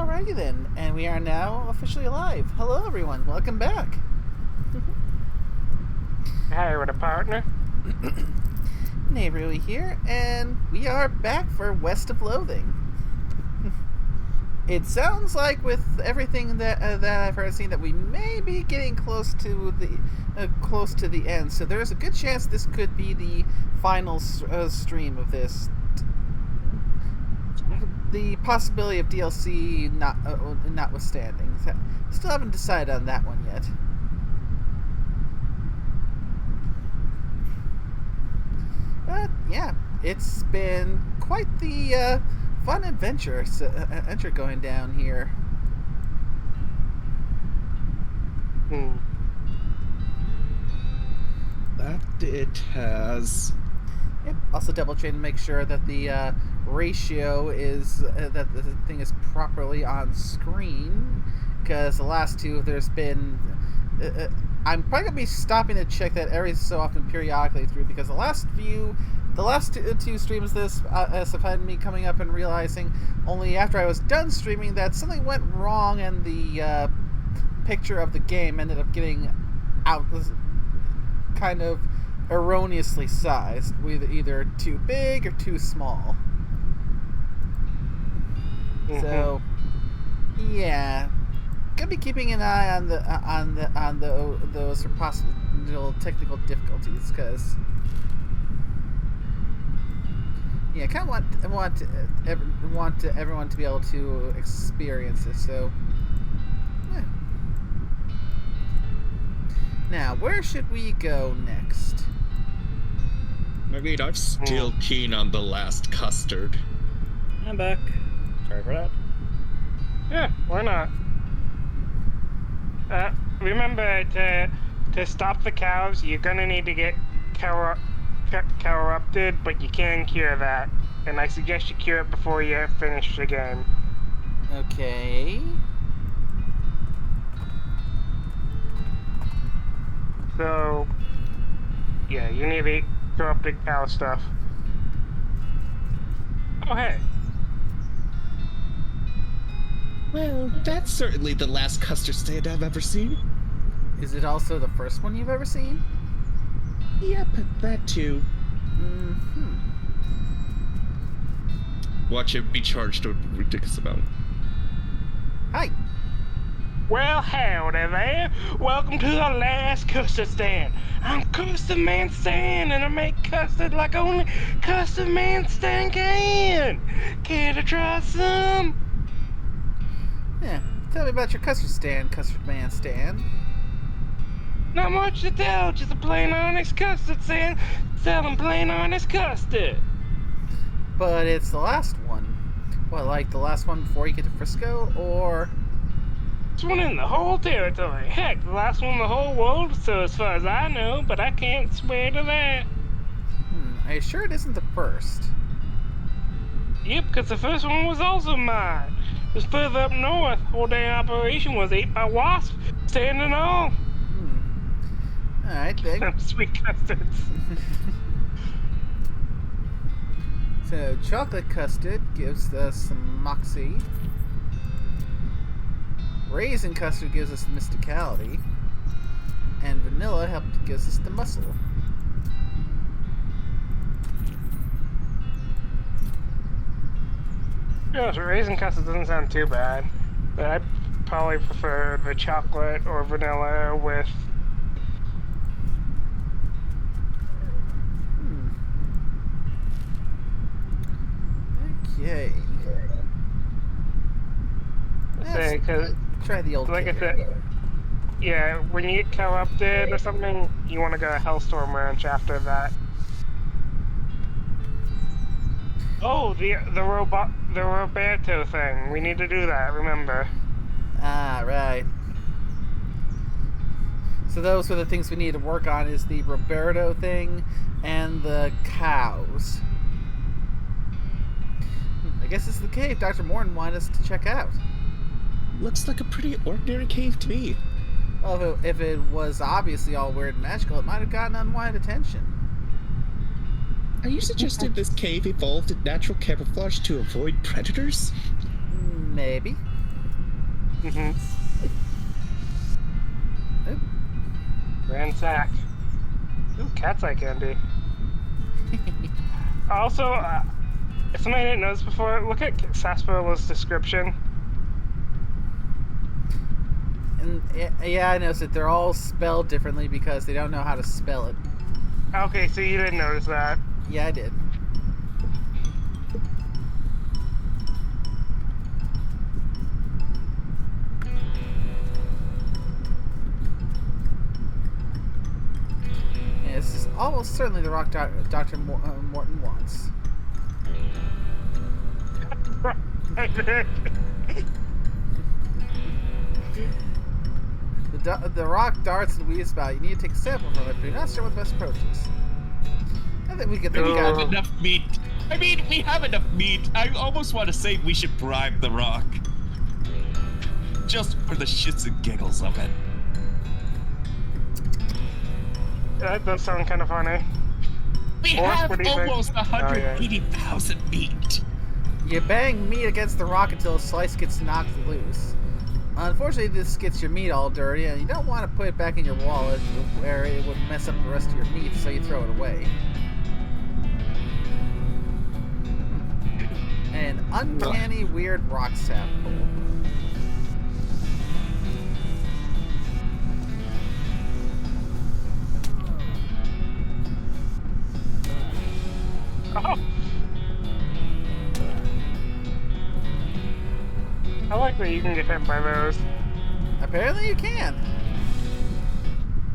Alrighty then, and we are now officially live. Hello everyone, welcome back. Hey, with a partner. Neighborly here, and we are back for West of Loathing. It sounds like with everything that I've heard seen that we may be getting close to the end. So there's a good chance this could be the final stream of this. The possibility of DLC notwithstanding. Still haven't decided on that one yet. But yeah, it's been quite the fun adventure going down here. That it has. Yep. Also double check to make sure that the ratio is that the thing is properly on screen, because the last two there's been. I'm probably gonna be stopping to check that every so often periodically through, because the last two streams this have had me coming up and realizing only after I was done streaming that something went wrong and the picture of the game ended up getting out kind of erroneously sized, with either too big or too small. Mm-hmm. So yeah, gonna be keeping an eye on those possible technical difficulties, because yeah, I kind of want everyone to be able to experience this. So yeah. Now, where should we go next? I mean, I'm still keen on the last custard. I'm back. Sorry for that. Yeah, why not? Remember to stop the cows, you're gonna need to get corrupted, but you can cure that. And I suggest you cure it before you finish the game. Okay. So, yeah, you need the corrupted cow stuff. Oh, hey. Well, that's certainly the last custard stand I've ever seen. Is it also the first one you've ever seen? Yep, that too. Mm-hmm. Watch him be charged a ridiculous amount. Hi. Well, howdy there. Welcome to the last custard stand. I'm Custard Man Stan, and I make custard like only Custard Man Stan can. Care to try some? Yeah, tell me about your Custard Man Stan. Not much to tell, just a plain honest custard stand selling plain honest custard. But it's the last one. What, like the last one before you get to Frisco, or? This one in the whole territory. Heck, the last one in the whole world, so as far as I know, but I can't swear to that. Are you sure it isn't the first? Yep, because the first one was also mine. It was further up north. Whole day operation was ate by wasps, stand and all. Alright then. Some sweet custards. So, chocolate custard gives us some moxie. Raisin custard gives us mysticality. And vanilla gives us the muscle. Yeah, so raisin custard doesn't sound too bad. But I probably prefer the chocolate or vanilla with... Okay. Say, cause try the old like I said, yeah, when you get corrupted or something, you want to go to Hellstorm Ranch after that. Oh, the Roberto thing. We need to do that, remember. Ah, right. So those are the things we need to work on, is the Roberto thing and the cows. I guess this is the cave Dr. Morton wanted us to check out. Looks like a pretty ordinary cave to me. Well, if it was obviously all weird and magical, it might have gotten unwanted attention. Are you suggesting this cave evolved in natural camouflage to avoid predators? Maybe. Mm-hmm. Oop. Ransack. Ooh, cat's eye candy. Also, if somebody didn't know this before, look at Sarsarilla's description. And yeah, I noticed that they're all spelled differently because they don't know how to spell it. Okay, so you didn't notice that. Yeah, I did. Yeah, this is almost certainly the rock Dr. Morton wants. The rock darts and weaves about. You need to take a sample from it, but do not start with the best approaches. I think we We have got enough meat. I mean, we have enough meat. I almost want to say we should bribe the rock. Just for the shits and giggles of it. That does sound kind of funny. We Or, have what do you think? almost 180,000 meat. You bang meat against the rock until a slice gets knocked loose. Unfortunately, this gets your meat all dirty, and you don't want to put it back in your wallet where it would mess up the rest of your meat, so you throw it away. An uncanny, weird rock sample. Oh. I like that you can get hit by those. Apparently you can.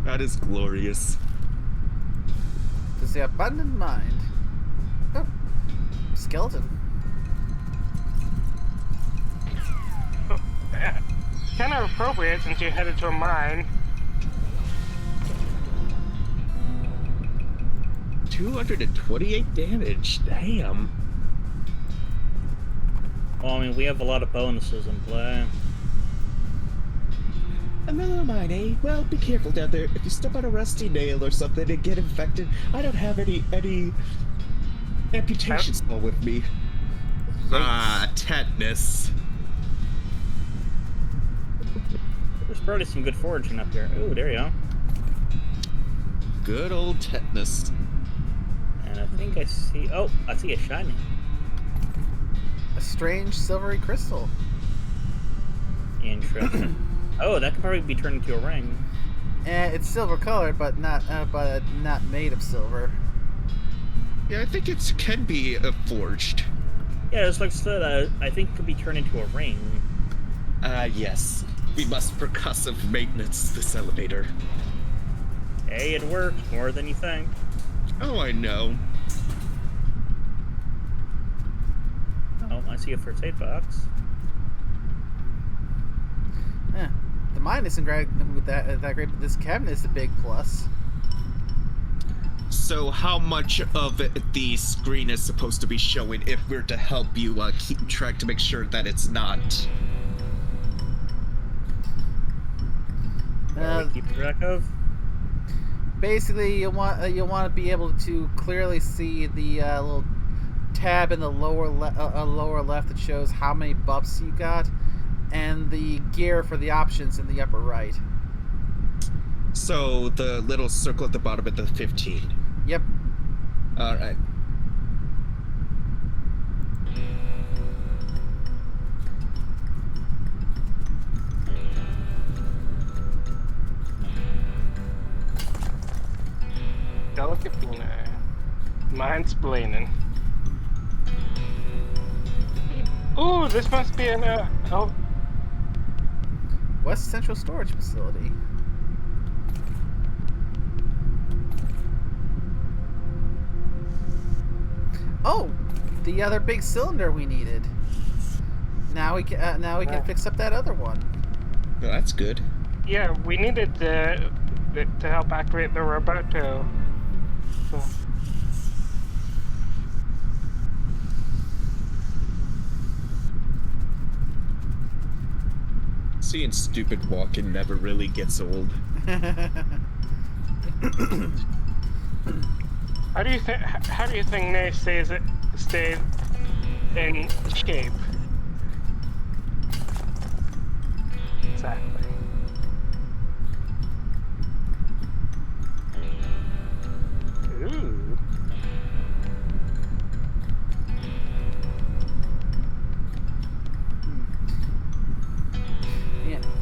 That is glorious. Does the abundant mind. Oh, skeleton. Kind of appropriate since you're headed to a mine. 228 damage. Damn. Well, I mean, we have a lot of bonuses in play. Another mine, eh? Well, be careful down there. If you step on a rusty nail or something and get infected, I don't have any amputation spell with me. Tetanus. There's probably some good foraging up here. Ooh, there you go. Good old tetanus. And I think I see... Oh, I see a shiny. A strange silvery crystal. Interesting. Oh, that could probably be turned into a ring. It's silver colored, but not made of silver. Yeah, I think it can be forged. Yeah, it's like said, I think it could be turned into a ring. Yes. We must percussive maintenance this elevator. Hey, it works more than you think. Oh, I know. Oh, I see a first aid box. Yeah. The mine isn't great with that great, but this cabinet is the big plus. So how much of the screen is supposed to be showing if we're to help you keep track to make sure that it's not? What are we keeping track of? Basically, you'll want to be able to clearly see the little tab in the lower left that shows how many buffs you got, and the gear for the options in the upper right. So the little circle at the bottom at the 15. Yep. All right. Delicate peanut. Mine's splaining. Ooh, this must be an oh. West Central Storage Facility. Oh, the other big cylinder we needed. Now we can fix up that other one. Well, that's good. Yeah, we needed to help activate the robot too. So. Seeing stupid walking never really gets old. How do you think Nay stays in shape?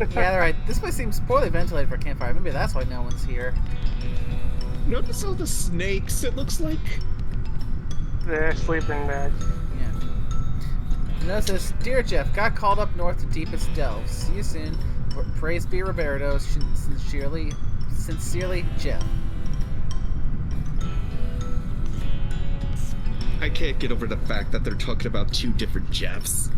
Yeah, they're right. This place seems poorly ventilated for a campfire. Maybe that's why no one's here. Notice all the snakes, it looks like. They're sleeping bags. Yeah. Notice this. Dear Jeff, got called up north to deepest delves. See you soon. Praise be Roberto. Sincerely, Jeff. I can't get over the fact that they're talking about 2 different Jeffs.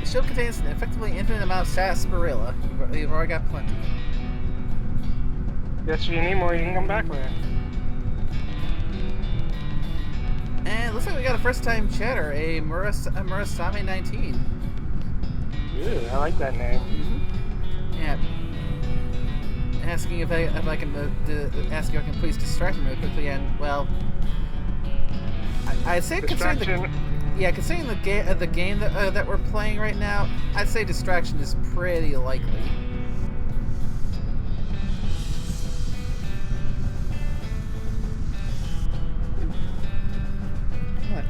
The shield contains an effectively infinite amount of sarsaparilla. You've already got plenty. Guess if you need more, you can come back with it. And it looks like we got a first-time chatter, a Murasame 19. Ooh, I like that name. Yeah. Asking if I can ask you if I can please distract him really quickly, and well, I'd say considering the game that we're playing right now, I'd say distraction is pretty likely. What?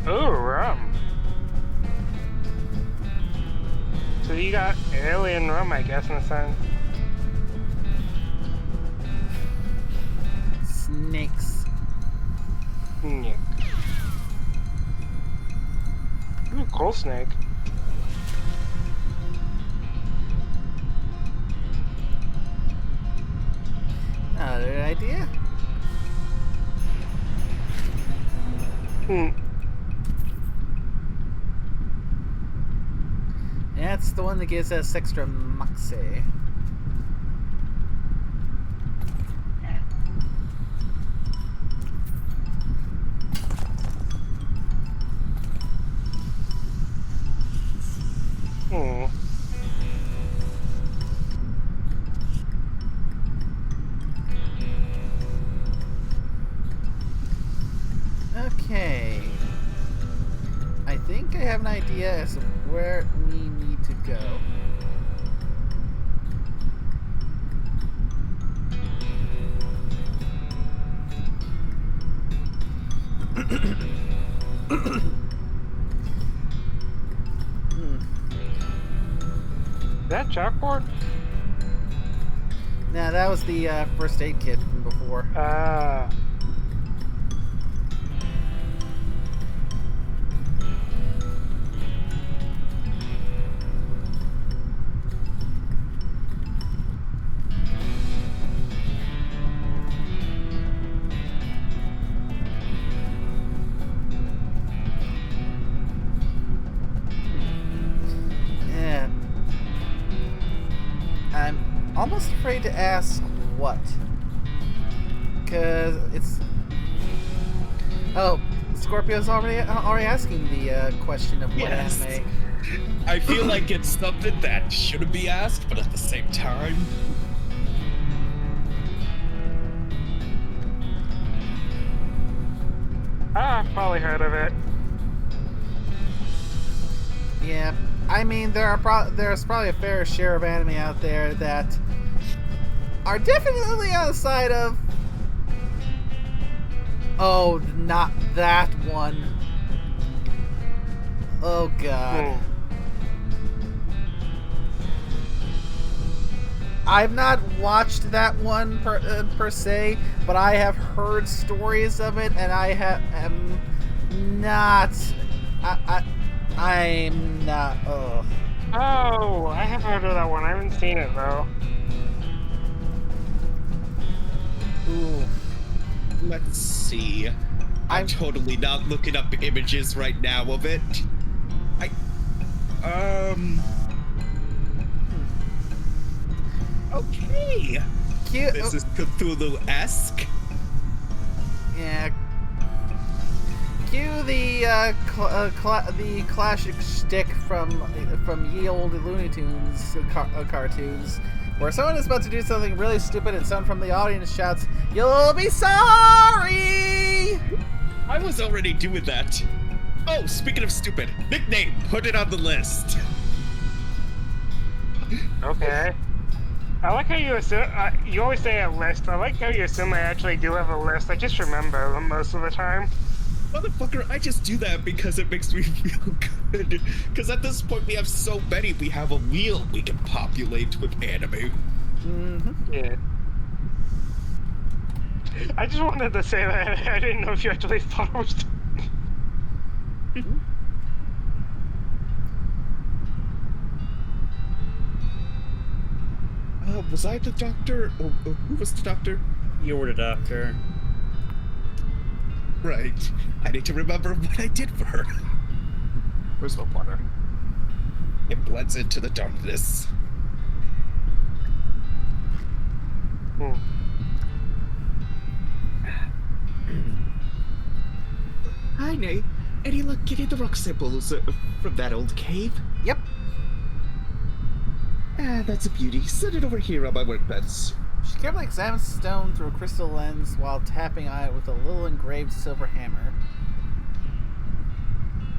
Ooh, rum. So you got alien rum, I guess, in a sense. Snakes. Yeah. Ooh, coal snake. Another idea? That's the one that gives us extra moxie. Okay. I think I have an idea as to where we need to go. Is that chalkboard? Nah, that was the first aid kit from before. Yeah. I'm almost afraid to ask what. Because it's... Oh, Scorpio's already asking the question of what Yes. anime. I feel like it's something that shouldn't be asked, but at the same time... I've probably heard of it. Yeah, I mean there's probably a fair share of anime out there that are definitely on the side of, oh, not that one. Oh god. I've not watched that one per se, but I have heard stories of it, and I am not. I'm not. Ugh. Oh, I have heard of that one. I haven't seen it though. Ooh. Let's see. I'm totally not looking up images right now of it. Okay. Cute. This is Cthulhu-esque. Yeah. Cue the the classic shtick from ye olde Looney Tunes cartoons, where someone is about to do something really stupid and someone from the audience shouts, "You'll be sorry!" I was already doing that. Oh, speaking of stupid, nickname, put it on the list. Okay. I like how you assume, you always say a list. I like how you assume I actually do have a list. I just remember them most of the time. Motherfucker, I just do that because it makes me feel good. Because at this point we have so many, we have a wheel we can populate with anime. Mm-hmm. Yeah. I just wanted to say that. I didn't know if you actually thought I was... Was I the doctor? Or who was the doctor? You were the doctor. Right. I need to remember what I did for her. Where's my water? It blends into the darkness. Hmm. Hi, Nate. Any luck getting the rock samples from that old cave? Yep. Ah, that's a beauty. Set it over here on my workbench. She carefully examines the stone through a crystal lens while tapping on it with a little engraved silver hammer.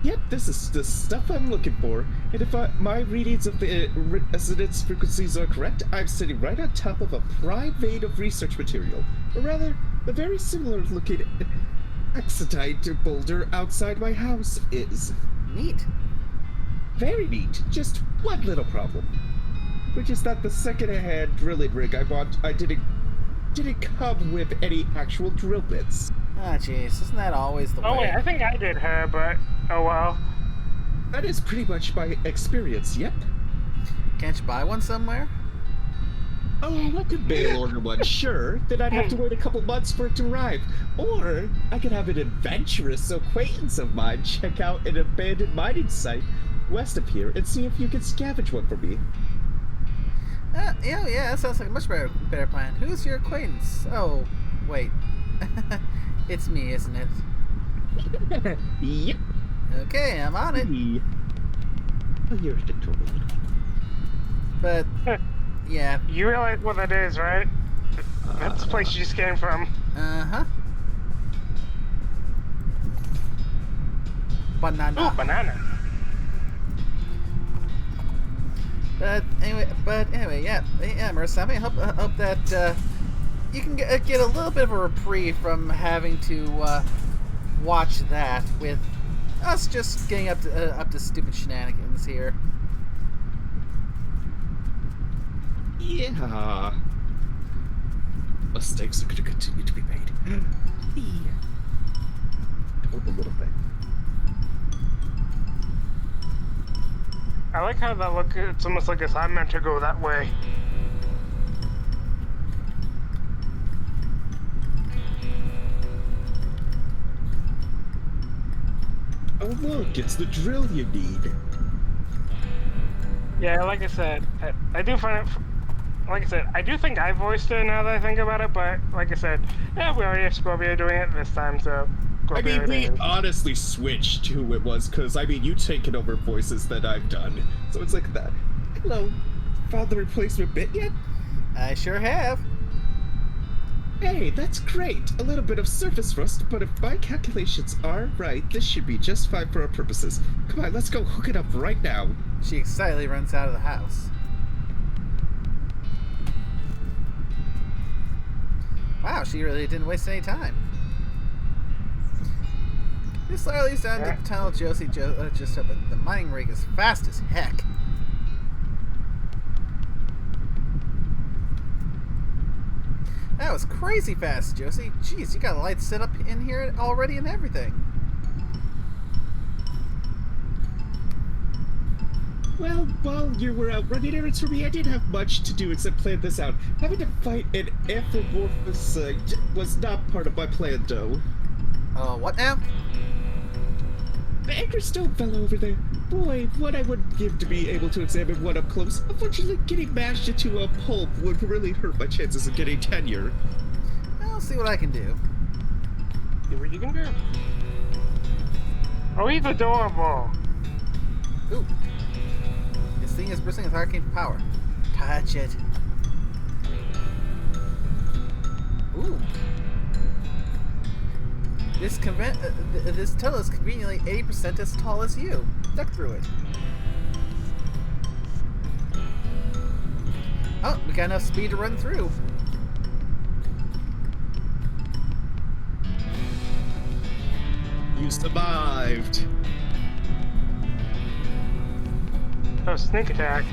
Yep, this is the stuff I'm looking for. And if my readings of the resonance frequencies are correct, I'm sitting right on top of a prime vein of research material. Or rather, a very similar looking exodite boulder outside my house is. Neat. Very neat. Just one little problem. Which is that the second-hand drilling rig I bought, I didn't come with any actual drill bits. Ah, jeez, isn't that always the way? Oh wait, I think I did her, but oh well. That is pretty much my experience, yep. Can't you buy one somewhere? Oh, I could mail order one, sure. Then I'd have to wait a couple months for it to arrive. Or I could have an adventurous acquaintance of mine check out an abandoned mining site west of here and see if you can scavenge one for me. Yeah, that sounds like a much better plan. Who's your acquaintance? Oh, wait. It's me, isn't it? Yep. Okay, I'm on it. Oh, you're adorable. But, yeah. You realize what that is, right? That's the place you just came from. Uh-huh. Banana. Ooh, banana. But anyway, yeah, Marissa, I hope that you can get a little bit of a reprieve from having to watch that with us just getting up to stupid shenanigans here. Yeah. Mistakes are going to continue to be made. Total little thing. I like how that look. It's almost like I'm meant to go that way. Oh look, it's the drill you need. Yeah, like I said, I do find it. Like I said, I do think I voiced it now that I think about it, but like I said, yeah, we already have Scorpio doing it this time, so. I mean, Scorpio we it is. honestly switched who it was, because, I mean, you taken over voices that I've done. So it's like that. Hello. Found the replacement bit yet? I sure have. Hey, that's great. A little bit of surface rust, but if my calculations are right, this should be just fine for our purposes. Come on, let's go hook it up right now. She excitedly runs out of the house. Wow, she really didn't waste any time. This ladder leads down the tunnel Josie just opened. The mining rig is fast as heck. That was crazy fast, Josie. Jeez, you got lights set up in here already and everything. Well, while you were out running errands for me, I didn't have much to do except plan this out. Having to fight an anthropomorphous was not part of my plan, though. Oh, what now? The anchor stone fell over there. Boy, what I would give to be able to examine one up close. Unfortunately, getting mashed into a pulp would really hurt my chances of getting tenure. I'll see what I can do. See what you can do. Oh, he's adorable. Ooh. This thing is bristling with arcane power. Touch it. Ooh. This tunnel is conveniently 80% as tall as you. Duck through it. Oh, we got enough speed to run through. You survived. Oh, sneak attack.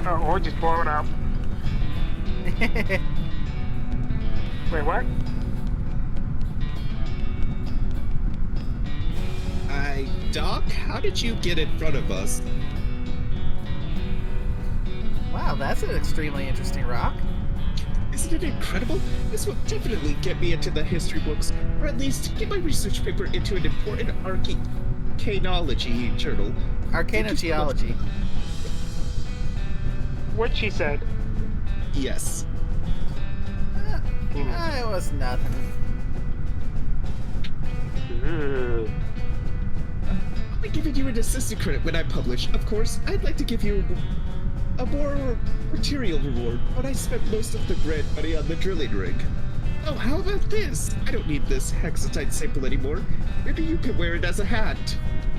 Oh, or just blow it up. Wait, what? Doc, how did you get in front of us? Wow, that's an extremely interesting rock. Isn't it incredible? This will definitely get me into the history books, or at least get my research paper into an important arcanology journal. Arcanogeology. What she said. Yes. It was nothing. Ooh. I'll be giving you an assistant credit when I publish. Of course, I'd like to give you a more material reward, but I spent most of the grant money on the drilling rig. Oh, how about this? I don't need this hexatite sample anymore. Maybe you can wear it as a hat.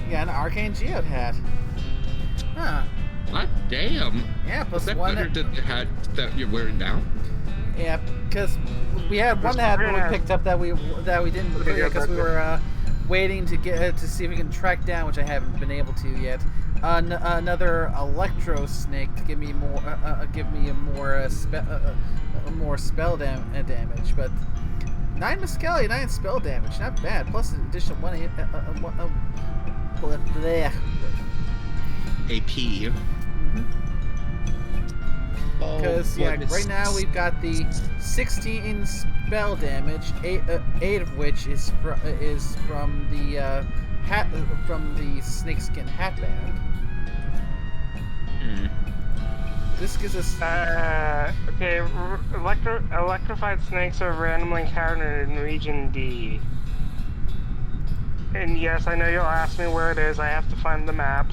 You got an arcane geode hat. Huh. What? Damn. Yeah, plus Is that one. better than the hat that you're wearing now? Yeah, because we had one hat that we picked up that we didn't clear because we were waiting to get to see if we can track down, which I haven't been able to yet. Another electro snake to give me more more spell damage, but 9 muscality, 9 spell damage, not bad. Plus an additional AP. Because right now we've got the 16 spell damage, eight of which is from the snakeskin hatband. This gives us. Okay. Electrified snakes are randomly encountered in Region D. And yes, I know you'll ask me where it is. I have to find the map.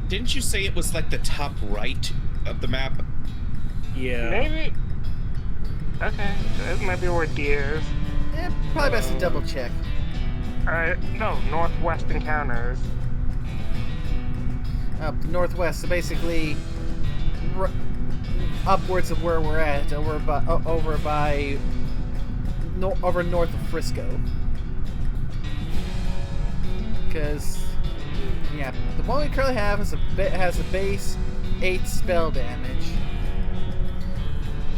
Didn't you say it was like the top right of the map? Yeah. Maybe. Okay, it might be where D is. Probably best to double check. No, Northwest Encounters. Northwest, so basically upwards of where we're at, over north of Frisco. Because the one we currently have has a base 8 spell damage.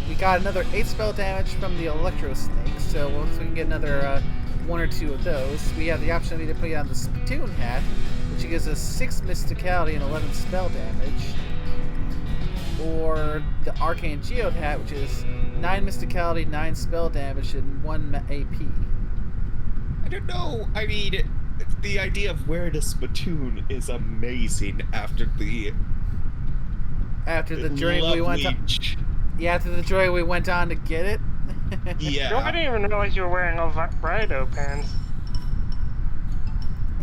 We got another 8 spell damage from the electro snake, so once we can get another 1 or 2 of those, we have the option of either putting it on the spittoon hat, which gives us 6 mysticality and 11 spell damage, or the arcane geode hat, which is 9 mysticality, 9 spell damage, and 1 AP. I don't know. I mean, the idea of wearing a spittoon is amazing after the journey we went on. Yeah, after the journey we went on to get it. Yeah. I didn't even realize you were wearing Rido pants.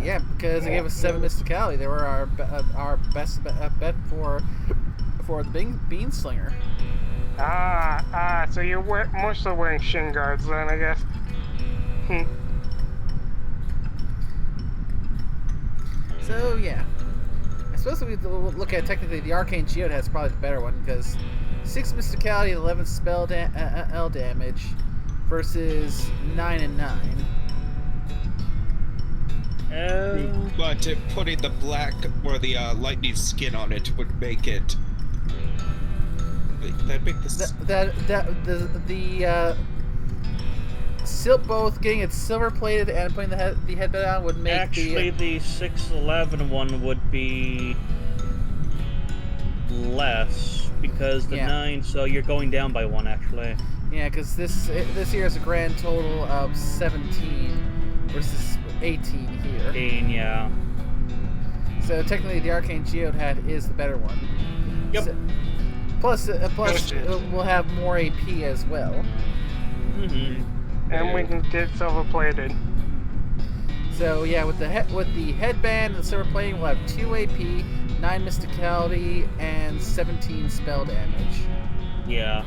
Yeah, because it gave us 7 mysticality. They were our best bet for the bean slinger. So you're more so wearing shin guards then, I guess. So yeah, I suppose we look at technically the arcane geode has probably the better one because 6 mysticality and 11 spell damage versus 9 and 9. But putting the black or the lightning skin on it would make it. That'd make this. Both getting it silver plated and putting the headband on would make actually the 611 one would be less because the 9. So you're going down by 1 actually. Yeah, because this year is a grand total of 17 versus 18 here. 18, yeah. So technically, the arcane geode hat is the better one. Yep. So, plus, we'll have more AP as well. And we can get silver plated. So yeah, with the headband and the silver plating, we'll have 2 AP, 9 mysticality, and 17 spell damage. Yeah.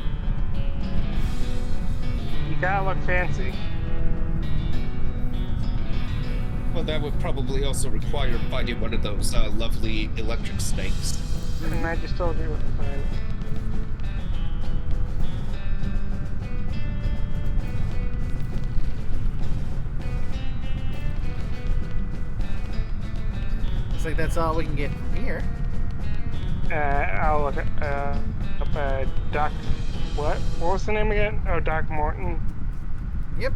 You gotta look fancy. Well, that would probably also require finding one of those lovely electric snakes. And I just told you what to find. Looks like that's all we can get from here. I'll look at, up, Doc, what was the name again? Oh, Doc Morton. Yep.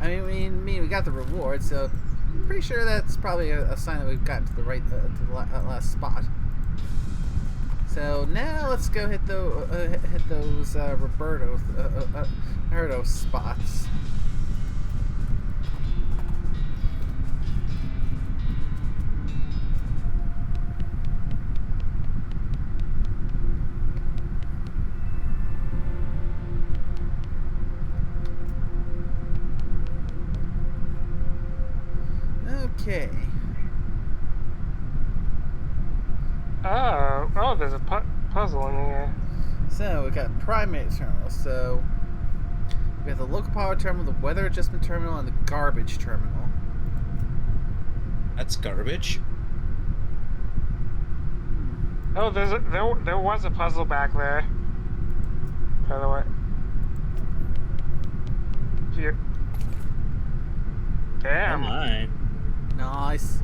I mean, we got the reward, so I'm pretty sure that's probably a sign that we've gotten to the right, to the last spot. So now let's go hit those Roberto spots. Okay. Oh, there's a puzzle in here. So we got primate terminals. So we have the local power terminal, the weather adjustment terminal, and the garbage terminal. That's garbage. Oh, there was a puzzle back there. By the way. Here. Oh Damn. my. Nice.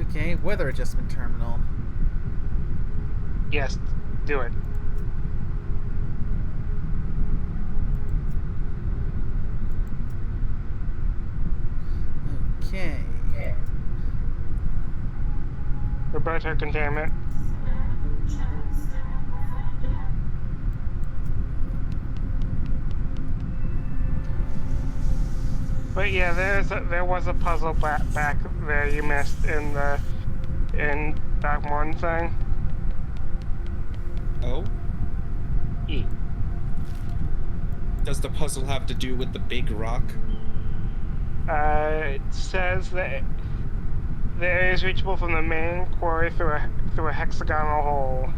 Okay, weather adjustment terminal. Yes, do it. Okay. Roberto containment. But yeah, there was a puzzle back there you missed in Doc Morton thing. Oh? E. Does the puzzle have to do with the big rock? It says that the area is reachable from the main quarry through a hexagonal hole.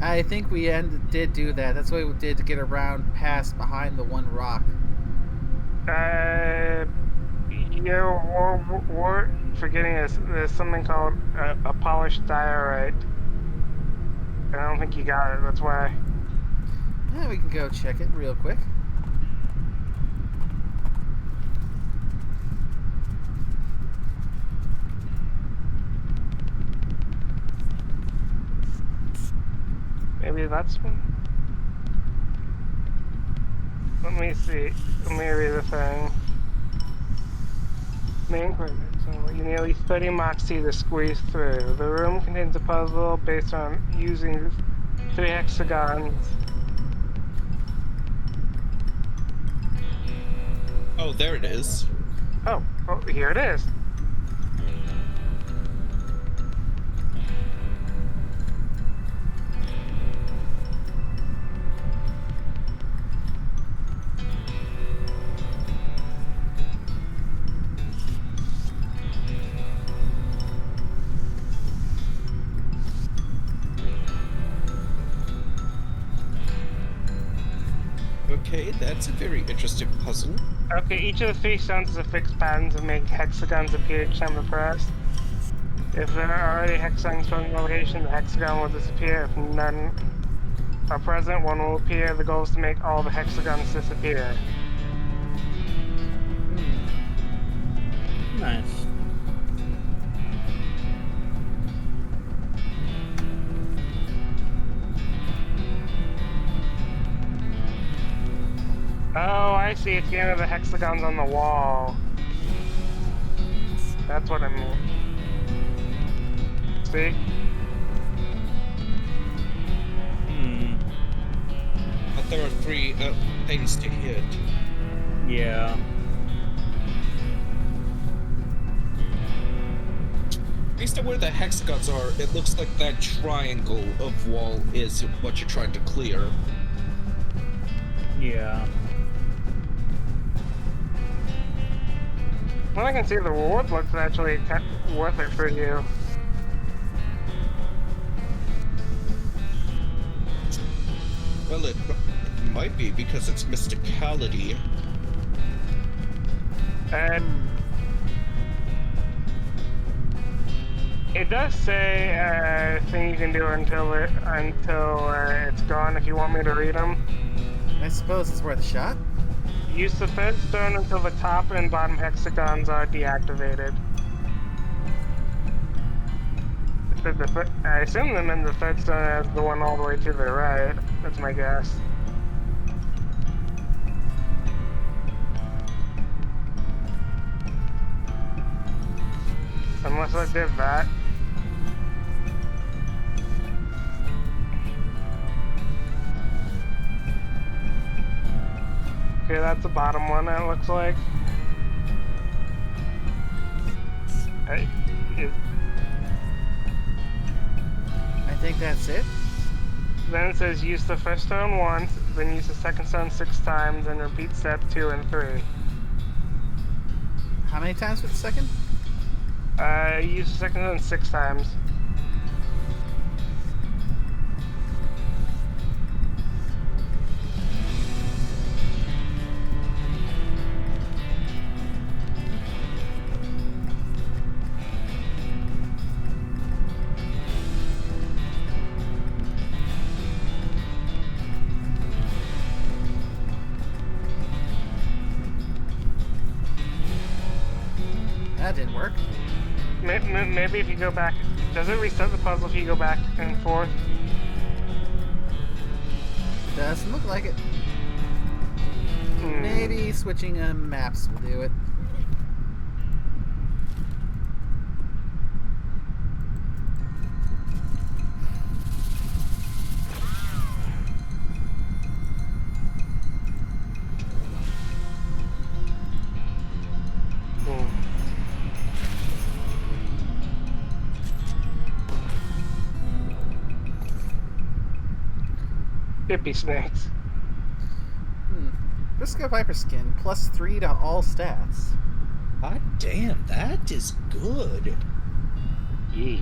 I think we did do that. That's what we did to get around past behind the one rock. We're forgetting there's something called a polished diorite. I don't think you got it, that's why. Yeah, we can go check it real quick. Maybe that's one. Let me see. Let me read the thing. Main coordinates. So you nearly 30 Moxie to squeeze through. The room contains a puzzle based on using 3 hexagons. Oh, there it is. Oh, here it is. Okay, that's a very interesting puzzle. Okay, each of the 3 stones is a fixed pattern to make hexagons appear each time they're pressed. If there are already hexagons from the location, the hexagon will disappear. If none are present, one will appear. The goal is to make all the hexagons disappear. Nice. Oh, I see. It's the end of the hexagons on the wall. That's what I mean. See? But there are 3 things to hit. Yeah. Based on where the hexagons are, it looks like that triangle of wall is what you're trying to clear. Yeah. Well, I can see the reward looks actually worth it for you. Well, it might be because it's mysticality. And it does say thing you can do until it's gone. If you want me to read them, I suppose it's worth a shot. use the third stone until the top and bottom hexagons are deactivated. I assume them in the third stone is the one all the way to the right. That's my guess. Unless I did that. Okay, that's the bottom one, it looks like. I think that's it. Then it says use the first stone once, then use the second stone 6 times, and repeat step 2 and 3. How many times with the second? Use the second stone 6 times. That didn't work. Maybe if you go back... Does it reset the puzzle if you go back and forth? Doesn't look like it. Hmm. Maybe switching maps will do it. Hippie snakes. Frisco Viper Skin, +3 to all stats. Hot damn, that is good. Yeah.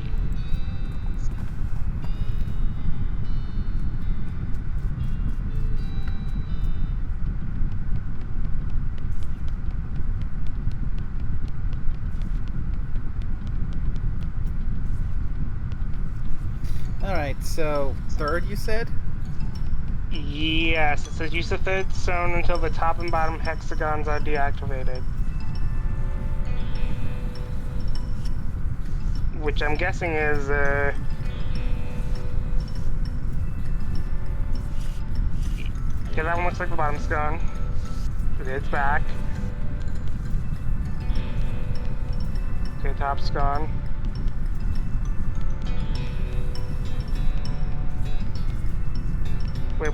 Alright, so third you said? Yes, it says use the third stone until the top and bottom hexagons are deactivated. Which I'm guessing is, okay, that one looks like the bottom's gone. It's back. Okay, top's gone.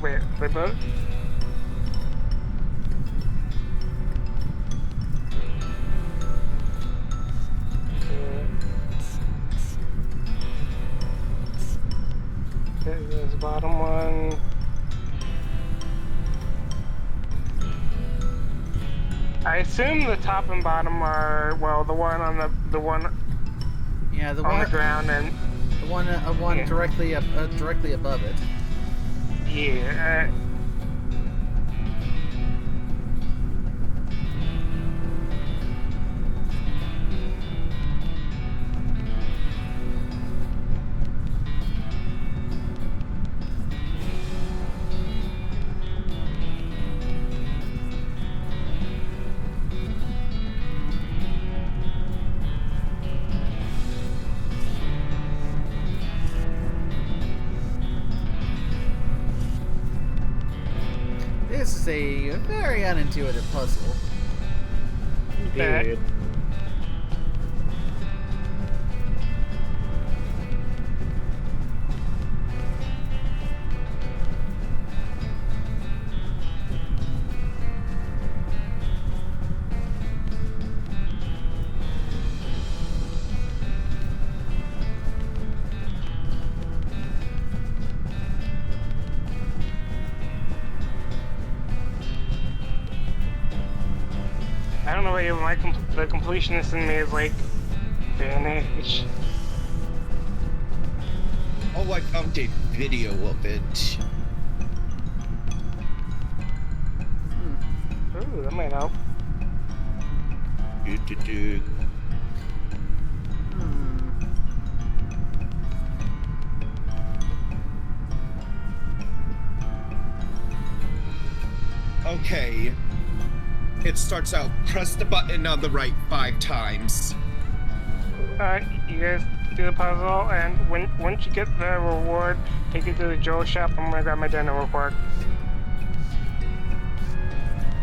Wait, they both? Okay, there's the bottom one. I assume the top and bottom are, well, the one on the one Yeah, the on one the ground and the one Yeah. directly above it. yeah. This is a very unintuitive puzzle. Indeed. I don't know what you, the completionist in me is like, vanish. Oh, I found a video of it. Ooh, that might help. Okay. It starts out, press the button on the right 5 times. You guys do the puzzle, and once you get the reward, take it to the Joe shop. I'm gonna grab my dinner real quick.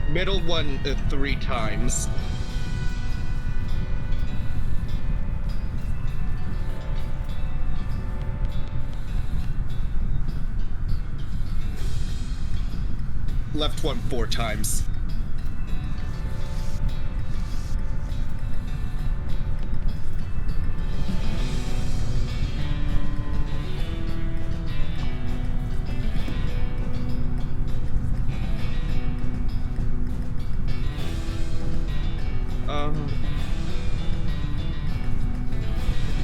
Middle one 3 times. Left one 4 times.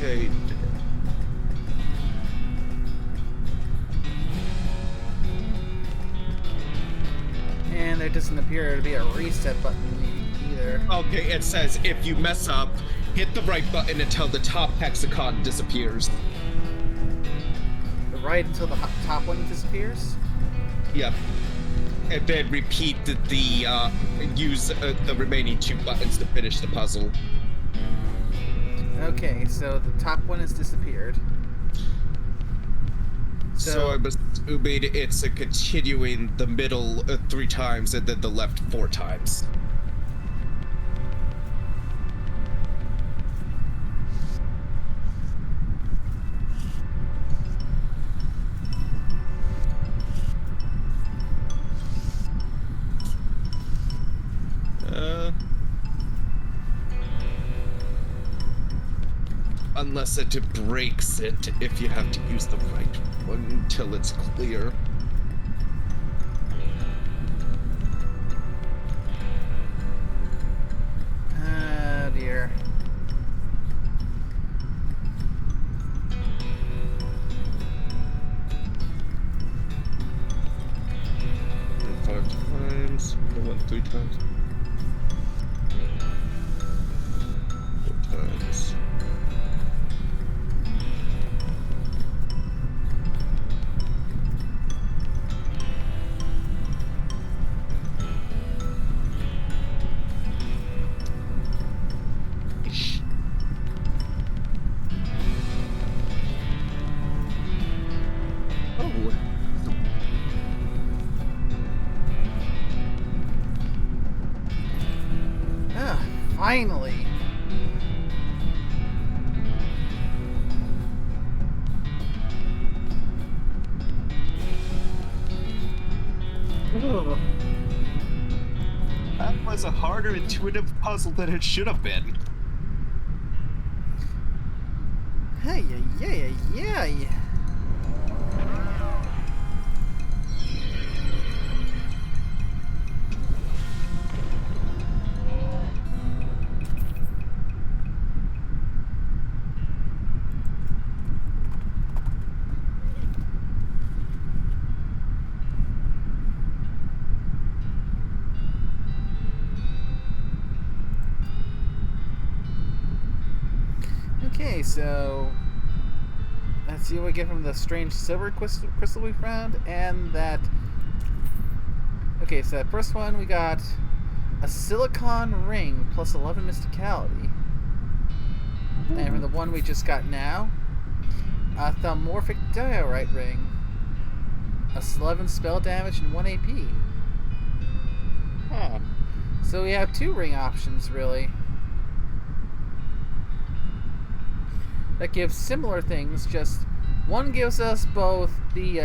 Okay. And there doesn't appear to be a reset button either. Okay, it says if you mess up, hit the right button until the top hexagon disappears. The right until the top one disappears? Yep. And then repeat use the remaining 2 buttons to finish the puzzle. Okay, so the top one has disappeared. So I'm assuming it's continuing the middle 3 times and then the left 4 times. Unless it breaks it if you have to use the right one until it's clear. Oh dear. And 5 times. The one 3 times. 4 times. Finally! Ugh. That was a harder intuitive puzzle than it should have been. Hey, yeah. Okay, so let's see what we get from the strange silver crystal we found, and that. Okay, so that first one we got a silicon ring plus 11 mysticality, and from the one we just got now, a thalmorphic diorite ring, a 11 spell damage and 1 AP. Huh. So we have 2 ring options really. That gives similar things, just one gives us both the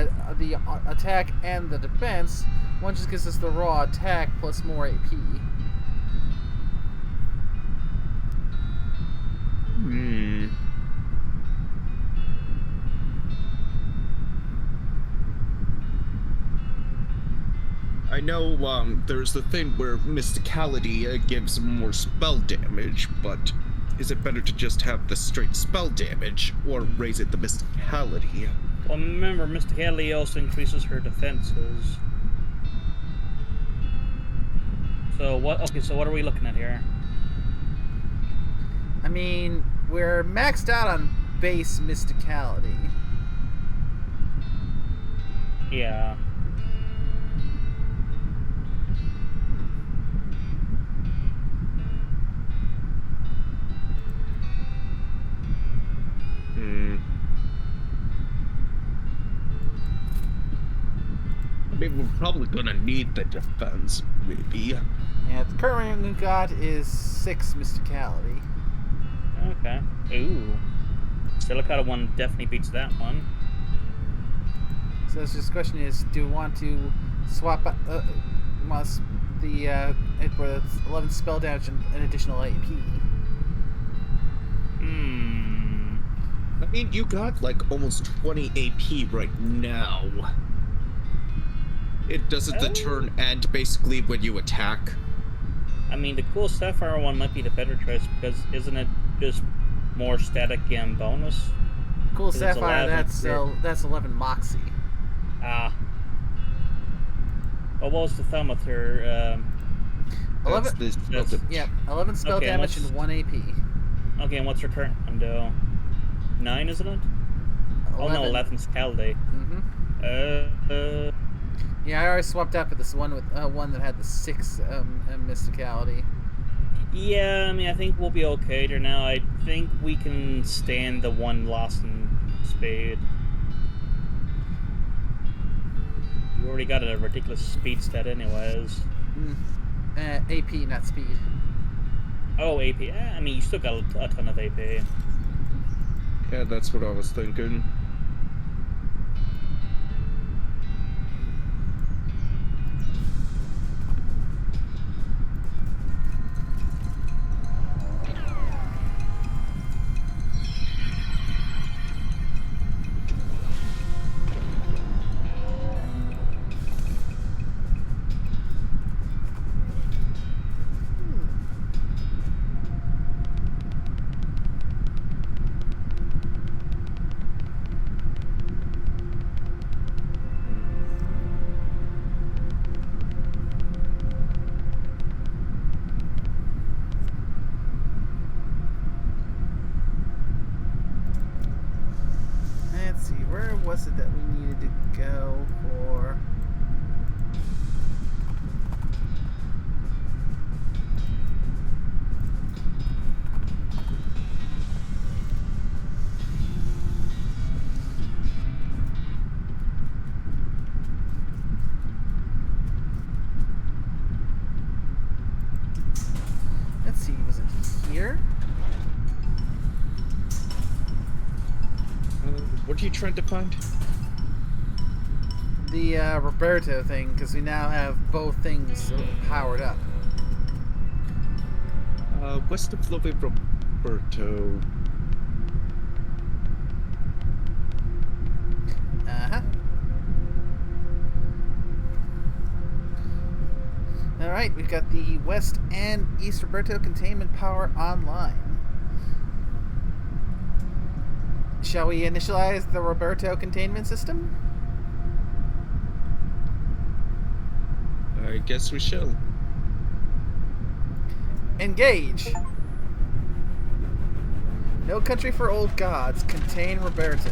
attack and the defense, one just gives us the raw attack plus more AP. I know there's the thing where mysticality gives more spell damage, but is it better to just have the straight spell damage, or raise it the mysticality? Well, remember, mysticality also increases her defenses. So what? Okay, so what are we looking at here? mean, we're maxed out on base mysticality. Yeah. I mean, we're probably gonna need the defense, maybe. Yeah, the current one we got is 6 mysticality. Okay. Ooh. Silicata one definitely beats that one. So this just question is, do we want to swap it with 11 spell damage and an additional AP? I mean, you got like almost 20 AP right now. It doesn't the turn end basically when you attack? I mean, the cool Sapphire one might be the better choice because isn't it just more static and bonus? Cool 'Cause it's Sapphire, 11 that's 11 Moxie. Ah. Well, what was the Thaumaturge? 11, That's the That's- yeah, 11 spell Okay, damage let's- and 1 AP. Okay, and what's your current one, though? 9, isn't it? 11. Oh no, 11's Calday. Mm-hmm. Yeah, I already swapped out for this one with one that had the 6 mysticality. Yeah, I mean, I think we'll be okay there now. I think we can stand the one loss in Spade. You already got a ridiculous speed stat anyways. AP, not speed. Oh, AP. I mean, you still got a ton of AP. Yeah, that's what I was thinking. Let's see, where was it that we needed to go for? Let's see, was it here? What are you trying to find? The Roberto thing, because we now have both things powered up. West of Loathing, Roberto. Uh-huh. Alright, we've got the West and East Roberto containment power online. Shall we initialize the Roberto containment system? I guess we shall. Engage! No country for old gods. Contain Roberto.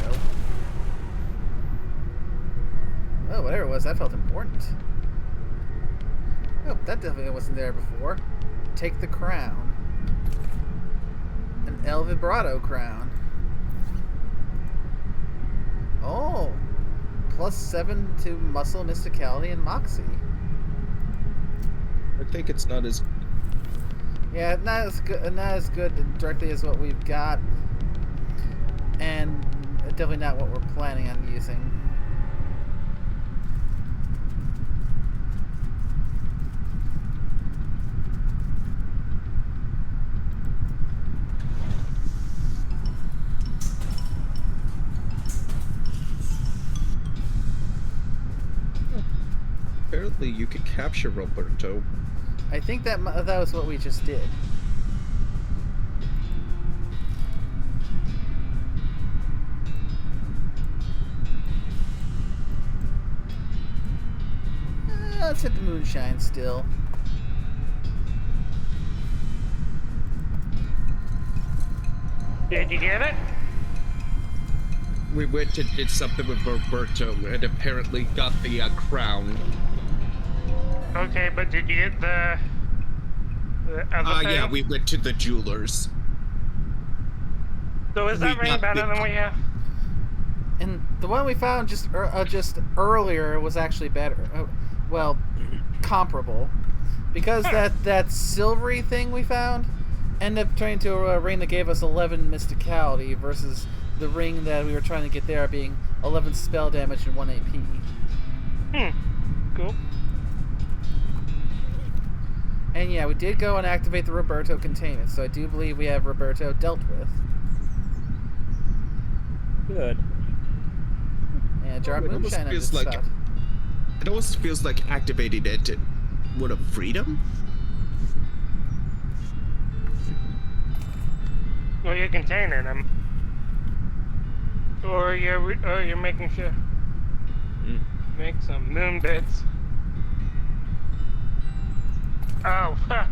Oh, whatever it was, that felt important. Oh, that definitely wasn't there before. Take the crown. An El Vibrato crown. Oh! +7 to muscle, mysticality, and moxie. I think it's not as... Yeah, not as good directly as what we've got, and definitely not what we're planning on using. Apparently you could capture Roberto. I think that was what we just did. Let's hit the moonshine still. Did you get it? We went and did something with Roberto and apparently got the crown. Okay, but did you get the other thing? Yeah, we went to the jewelers. So is that we ring got better the- than we have? And the one we found just earlier was actually better. Well, comparable, because that silvery thing we found ended up turning into a ring that gave us 11 mysticality versus the ring that we were trying to get there being 11 spell damage and 1 AP. Cool. And yeah, we did go and activate the Roberto containment, so I do believe we have Roberto dealt with. Good. And a jar of It almost moonshine on feels this like- spot. It almost feels like activating it would have freedom. Well, you're containing them. Or you're making sure. Make some moon bits. Oh, huh.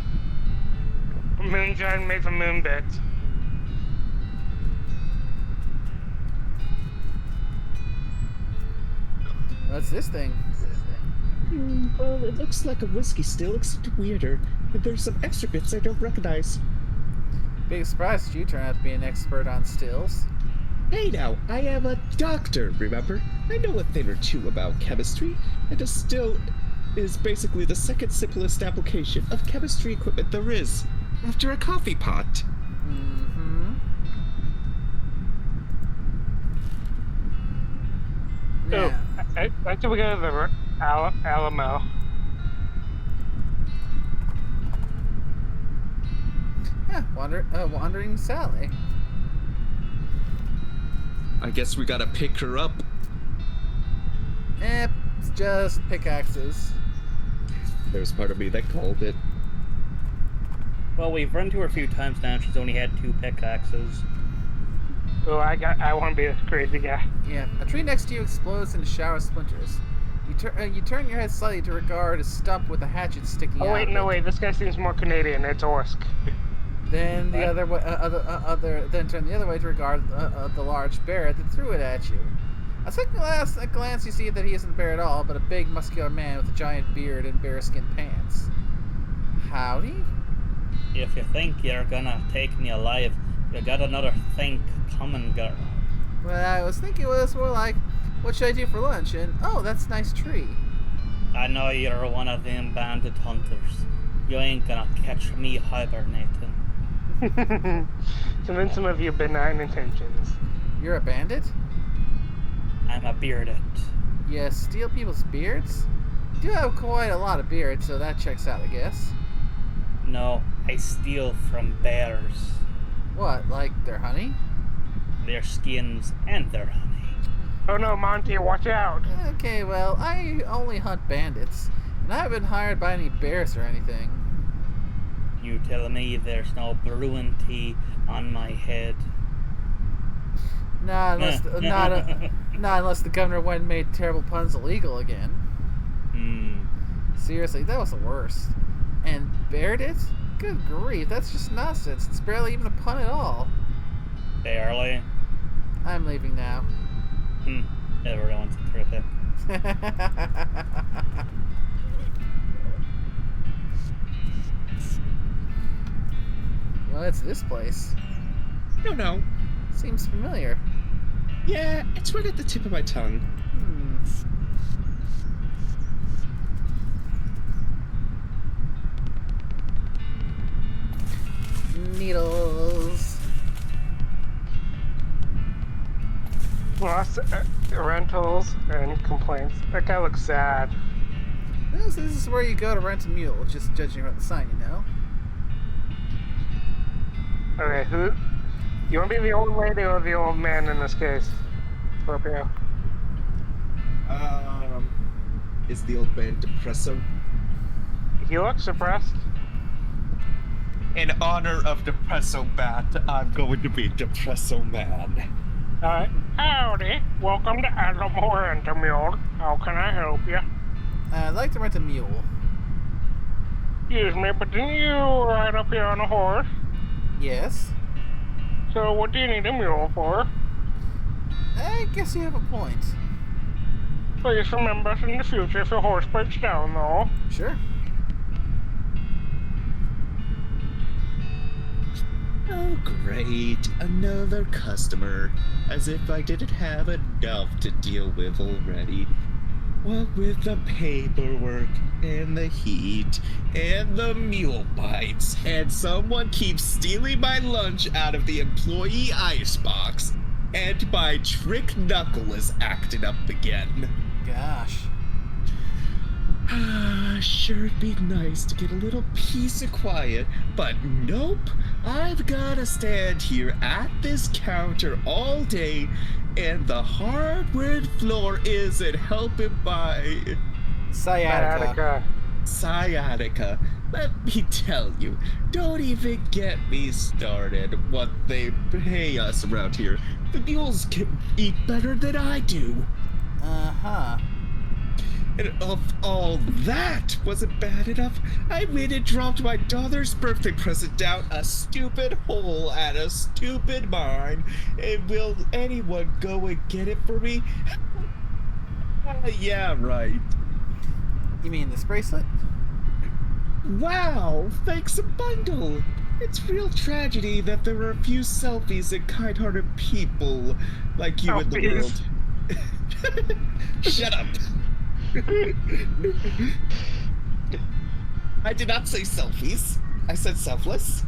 Moonshine made from moon bits. What's this thing? Well, it looks like a whiskey still, except weirder. And there's some extra bits I don't recognize. Big surprise that you turn out to be an expert on stills. Hey now, I am a doctor, remember? I know a thing or two about chemistry, and a still is basically the second simplest application of chemistry equipment there is, after a coffee pot. Mm-hmm. Oh, Yeah. after we go to the Alamo. Yeah, wandering Sally. I guess we gotta pick her up. It's just pickaxes. There's part of me that called it. Well, we've run to her a few times now, and she's only had 2 pickaxes. Oh, I want to be this crazy guy. Yeah, a tree next to you explodes in a shower of splinters. You turn your head slightly to regard a stump with a hatchet sticking out. Oh wait, of no it. wait, this guy seems more Canadian. It's Orsk. Then the What? other way, then turn the other way to regard the large bear that threw it at you. At second glance, you see that he isn't a bear at all, but a big, muscular man with a giant beard and bearskin pants. Howdy? If you think you're gonna take me alive, you got another think coming, girl. Well, I was thinking it was more like, what should I do for lunch? And oh, that's a nice tree. I know you're one of them bandit hunters. You ain't gonna catch me hibernating. Convince him of your benign intentions. You're a bandit? I'm a bearded. You steal people's beards? You do have quite a lot of beards, so that checks out, I guess. No, I steal from bears. What, like their honey? Their skins and their honey. Oh no, Monty, watch out! Okay, well, I only hunt bandits, and I haven't been hired by any bears or anything. You tell me there's no brewing tea on my head. Not unless the governor went and made terrible puns illegal again. Seriously, that was the worst. And bared it? Good grief, that's just nonsense. It's barely even a pun at all. Barely. I'm leaving now. Everyone's terrific. Well, it's this place. No. Seems familiar. Yeah, it's right at the tip of my tongue. Needles. Lost rentals and complaints. That guy looks sad. This is where you go to rent a mule, just judging from the sign, you know. Okay, who? You want to be the old lady or the old man in this case? Scorpio. Is the old man Depresso? He looks suppressed. In honor of Depresso Bat, I'm going to be Depresso Man. Alright. Howdy. Welcome to Alamo Rent-A-Mule. How can I help you? I'd like to rent a mule. Excuse me, but didn't you ride up here on a horse? Yes. So what do you need a mule for? I guess you have a point. Please remember us in the future if your horse breaks down, though. Sure. Oh, great. Another customer. As if I didn't have enough to deal with already. What with the paperwork, and the heat, and the mule bites, and someone keeps stealing my lunch out of the employee icebox, and my trick knuckle is acting up again. Gosh. Sure, it'd be nice to get a little peace of quiet, but nope. I've gotta stand here at this counter all day, and the hardwood floor isn't helping my Sciatica. sciatica. Let me tell you, don't even get me started what they pay us around here. The mules can eat better than I do. Uh-huh. And if all that wasn't bad enough, I went and dropped my daughter's birthday present down a stupid hole at a stupid mine. And will anyone go and get it for me? Yeah, right. You mean this bracelet? Wow, thanks a bundle. It's real tragedy that there are a few selfies and kind-hearted people like you in the Selfies. world. Shut up. I did not say selfies. I said selfless.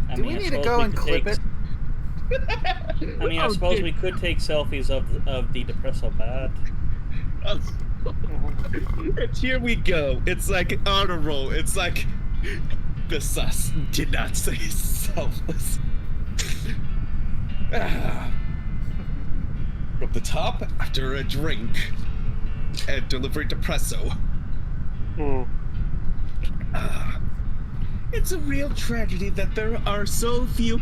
I Do mean, we I need to suppose go we and could clip take- it? I mean, I suppose we could take selfies of the depresso pad. And here we go. It's like honor roll. It's like the sus did not say selfless. From the top after a drink and delivering depresso. It's a real tragedy that there are so few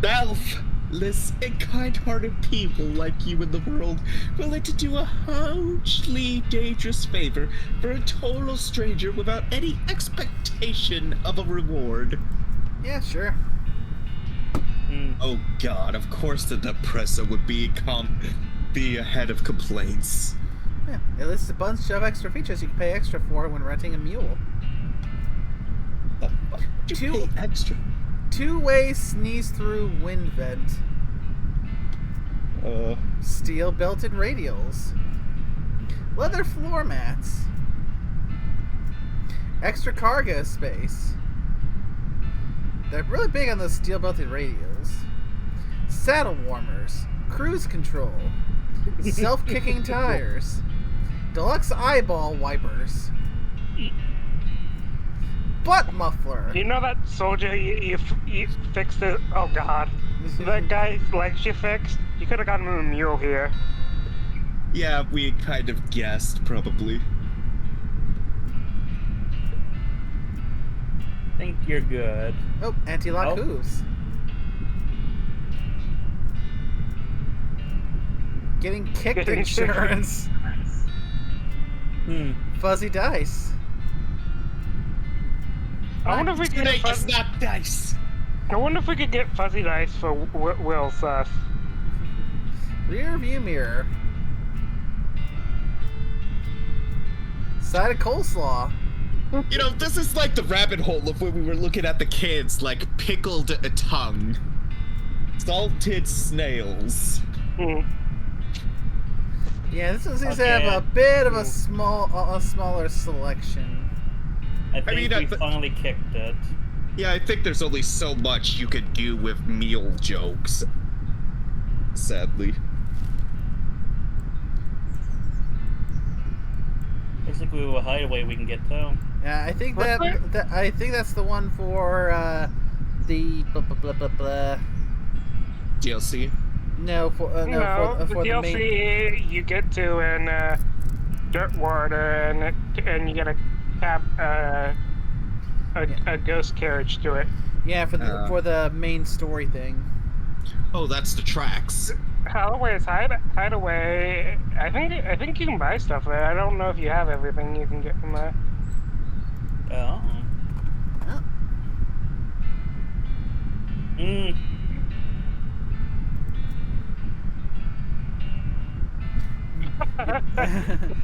selfless and kind-hearted people like you in the world willing to do a hugely dangerous favor for a total stranger without any expectation of a reward. Yeah, sure. Oh god, of course the depresso would be ahead of complaints. Yeah, it lists a bunch of extra features you can pay extra for when renting a mule. The fuck would you pay extra? Two-way sneeze-through wind vent. Steel belted radials. Leather floor mats. Extra cargo space. They're really big on those steel belted radials. Saddle warmers. Cruise control. Self-kicking tires. Deluxe eyeball wipers. Butt muffler. You know that soldier you fixed it? Oh god. That guy's legs you fixed? You could have gotten him a mule here. Yeah, we kind of guessed, probably. I think you're good. Oh, anti-lock Oh. hooves. Getting kicked Getting insurance. Fuzzy dice. I wonder if we could get It's not dice. I wonder if we could get fuzzy dice for Will Sus. Rear view mirror. Side of coleslaw. You know, this is like the rabbit hole of when we were looking at the kids, like pickled tongue. Salted snails. Yeah, this one seems to Okay. have a bit of a smaller selection. I think mean, we finally kicked it. Yeah, I think there's only so much you could do with meal jokes. Sadly. Looks like we have a hideaway we can get though. Yeah, I think What's I think that's the one for the blah blah blah blah blah. DLC. No, for No, for the the DLC main. you get to in Dirtwater and you get a ghost carriage to it. Yeah, for the main story thing. Oh, that's the tracks. Holloway's Hideaway. I think you can buy stuff there. I don't know if you have everything you can get from there. Oh. Oh.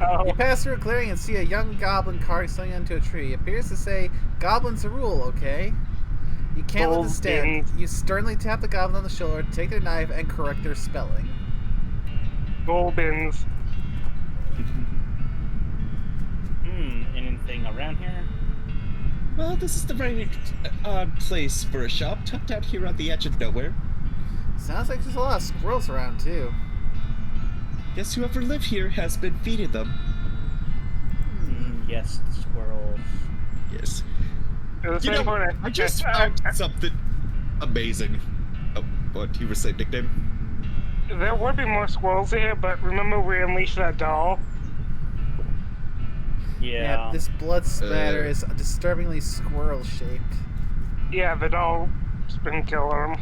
Oh. You pass through a clearing and see a young goblin cart slinging onto a tree. It appears to say, "Goblins rule, okay?" You can't let this stand. Goldens. You sternly tap the goblin on the shoulder, take their knife, and correct their spelling. Golbins. Anything around here? Well, this is the very odd place for a shop, tucked out here on the edge of nowhere. Sounds like there's a lot of squirrels around, too. Guess whoever lived here has been feeding them. Yes, the squirrels. Yes. It was You very know, important. I just found something amazing. Oh, what, you were saying, nickname? There would be more squirrels here, but remember we unleashed that doll? Yeah. This blood spatter is disturbingly squirrel-shaped. Yeah, the doll's been killing them.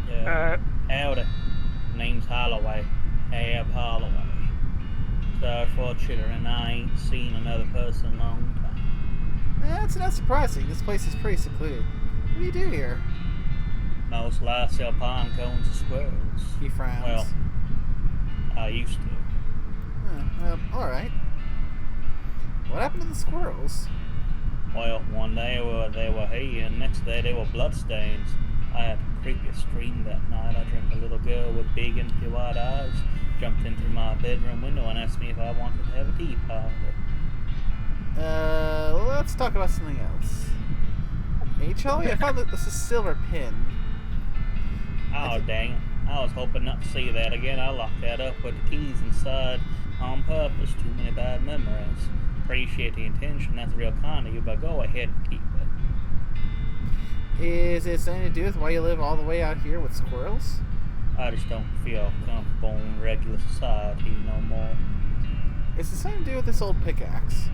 Yeah. Howdy. Name's Holloway. Ab Holloway. Sorry for children, I ain't seen another person in a long time. That's not surprising. This place is pretty secluded. What do you do here? Mostly I sell pine cones and squirrels. He frowns. Well, I used to. Alright. What happened to the squirrels? Well, one day they were here, and next day they were bloodstains. I had a creepy stream that night. I dreamt a little girl with big empty white eyes jumped in through my bedroom window and asked me if I wanted to have a tea party. Let's talk about something else. Hey, Charlie, I found this is a silver pin. Oh, dang it. I was hoping not to see that again. I locked that up with the keys inside on purpose. Too many bad memories. Appreciate the intention. That's real kind of you, but go ahead and keep it. Is it something to do with why you live all the way out here with squirrels? I just don't feel comfortable in regular society no more. Is it something to do with this old pickaxe?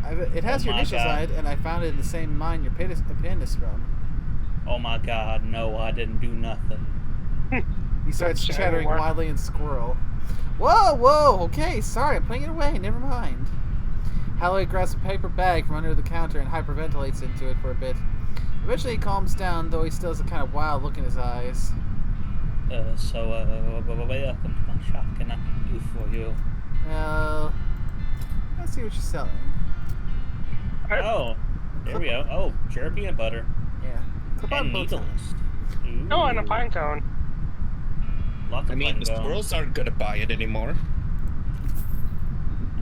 It has your initials on it, and I found it in the same mine your pin is from. Oh my god, no, I didn't do nothing. He starts chattering wildly in squirrel. Whoa, okay, sorry, I'm putting it away, never mind. Holloway grabs a paper bag from under the counter and hyperventilates into it for a bit. Eventually he calms down, though he still has a kind of wild look in his eyes. Welcome to my shop. Can I do for you? Well, let's see what you're selling. Oh, there we go. Oh, pure peanut butter. Yeah. Clip on And both needles. sides. Oh, and a pine cone. Lots I of mean, pine the cones. squirrels aren't gonna buy it anymore.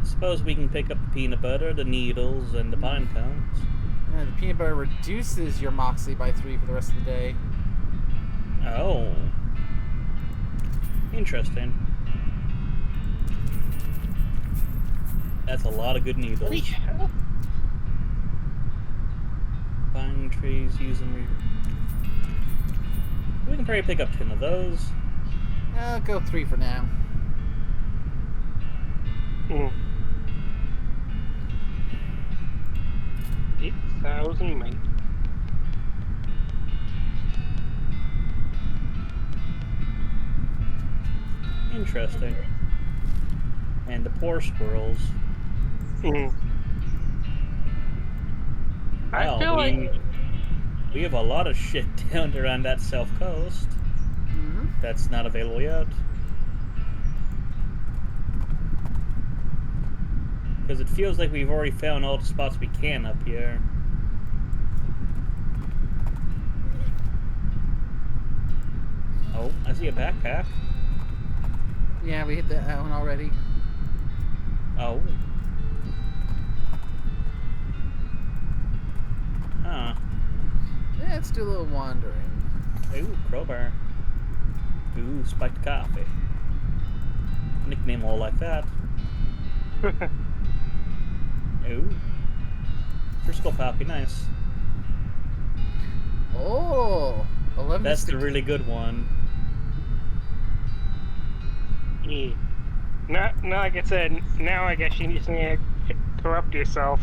I suppose we can pick up the peanut butter, the needles, and the pine cones. The peanut butter reduces your moxie by 3 for the rest of the day. Oh. Interesting. That's a lot of good needles. Pine trees using we can probably pick up 10 of those. I'll go 3 for now. 8,000 mate. Interesting. And the poor squirrels. I feel like we have a lot of shit down around that south coast. That's not available yet. Because it feels like we've already found all the spots we can up here. Oh, I see a backpack. Yeah, we hit that one already. Oh. Huh. Yeah, let's do a little wandering. Ooh, crowbar. Ooh, spiked coffee. Nickname all like that. Ooh. Frisco coffee, nice. Oh, 11. That's the really good one. Yeah. Now, like I said, now I guess you just need to corrupt yourself.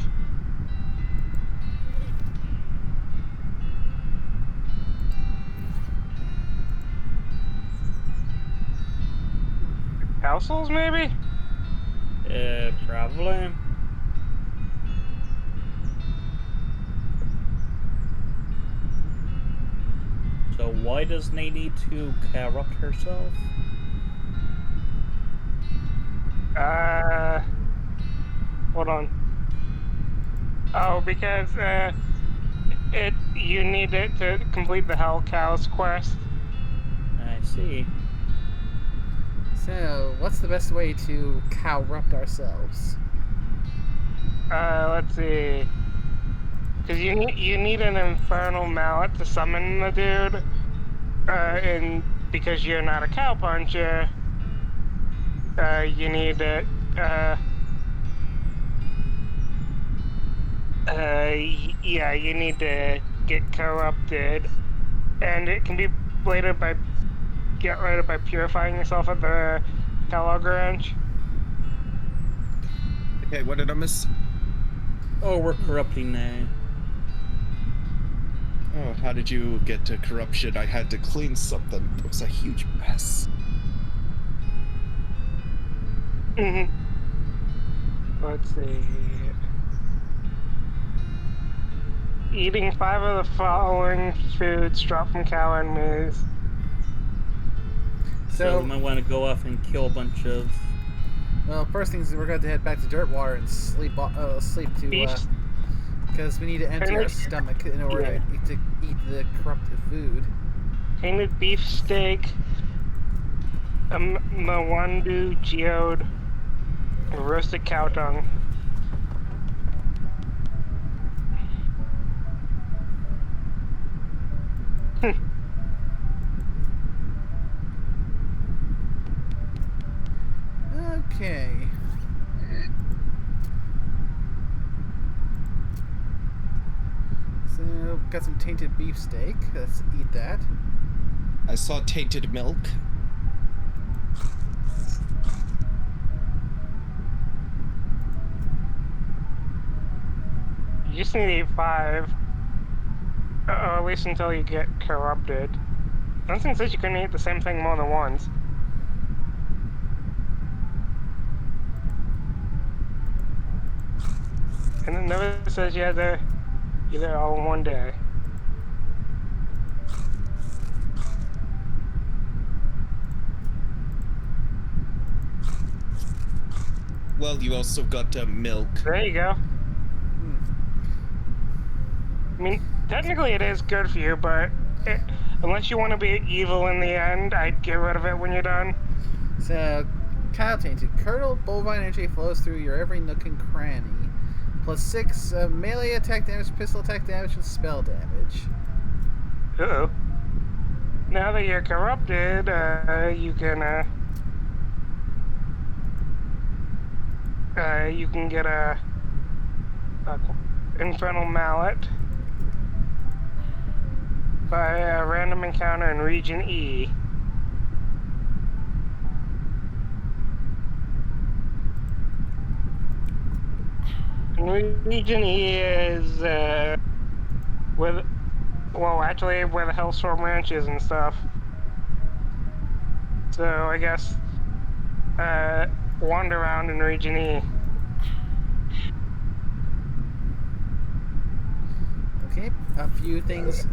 Households, maybe? Probably. So Why does Nate need to corrupt herself? Hold on. Oh, because you need it to complete the Hell Cows quest. I see. So, what's the best way to corrupt ourselves? Let's see. Because you need an infernal mallet to summon the dude. And because you're not a cow puncher, you need it. Yeah, you need to get corrupted, and it can be get rid of by purifying yourself at the Kellogg Ranch. Okay, what did I miss? Oh, we're corrupting now. Oh, how did you get to corruption? I had to clean something. It was a huge mess. Mm-hmm. Let's see. Eating 5 of the following foods dropped from cow enemies. So we So, might want to go off and kill a bunch of. well, first things we're going to head back to Dirtwater and sleep to Beef. because we need to empty our stomach in order to eat the corrupted food. Painted beef steak. Mwandu geode. Roasted cow tongue. Okay. So, got some tainted beefsteak. Let's eat that. I saw tainted milk. You just need to eat 5. Or at least until you get corrupted. Something says you couldn't eat the same thing more than once. And it never says you had to eat it all in one day. Well, you also got milk. There you go. I mean, technically it is good for you, but unless you want to be evil in the end, I'd get rid of it when you're done. So, cow tainted. Curdled bovine energy flows through your every nook and cranny. +6 melee attack damage, pistol attack damage, and spell damage. Uh-oh. Now that you're corrupted, you can get a infernal mallet by a random encounter in Region E. And Region E is where the Hellstorm Ranch is and stuff. So I guess wander around in Region E. Okay, a few things.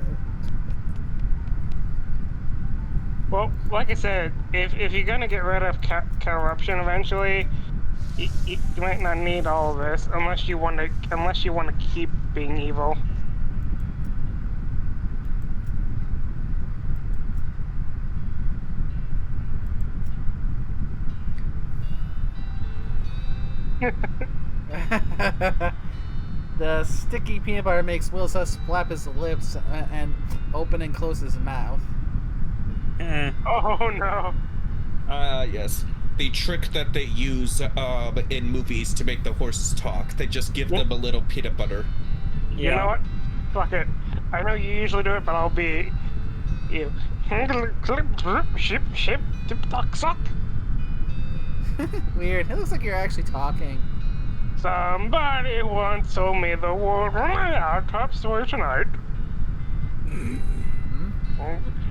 Well, like I said, if you're gonna get rid of corruption eventually, you might not need all of this unless you want to keep being evil. The sticky peanut butter makes Will Sus flap his lips and open and close his mouth. Oh no! Yes. The trick that they use in movies to make the horses talk. They just give them a little peanut butter. You know what? Fuck it. I know you usually do it, but I'll be you. Ship, tip, tuck, suck. Weird. It looks like you're actually talking. Somebody once told me the world ran out top story tonight.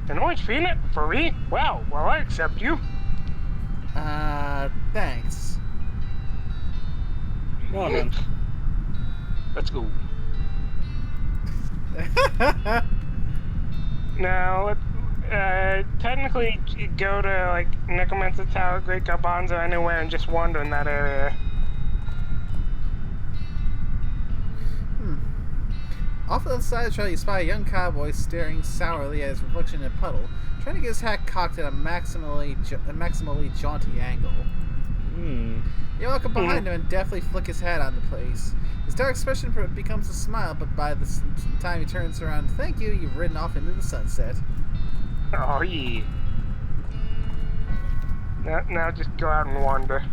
An orange peanut for me? Well, I accept you. Thanks. Well done. Let's go. Now, technically go to like Necromancer Tower, Great Garbanzo, anywhere, and just wander in that area. Off to the side of the trail, you spy a young cowboy staring sourly at his reflection in a puddle, trying to get his hat cocked at a maximally jaunty angle. You walk up behind him and deftly flick his hat on the place. His dark expression becomes a smile, but by the time he turns around, thank you, you've ridden off into the sunset. Oh yeah. Now just go out and wander.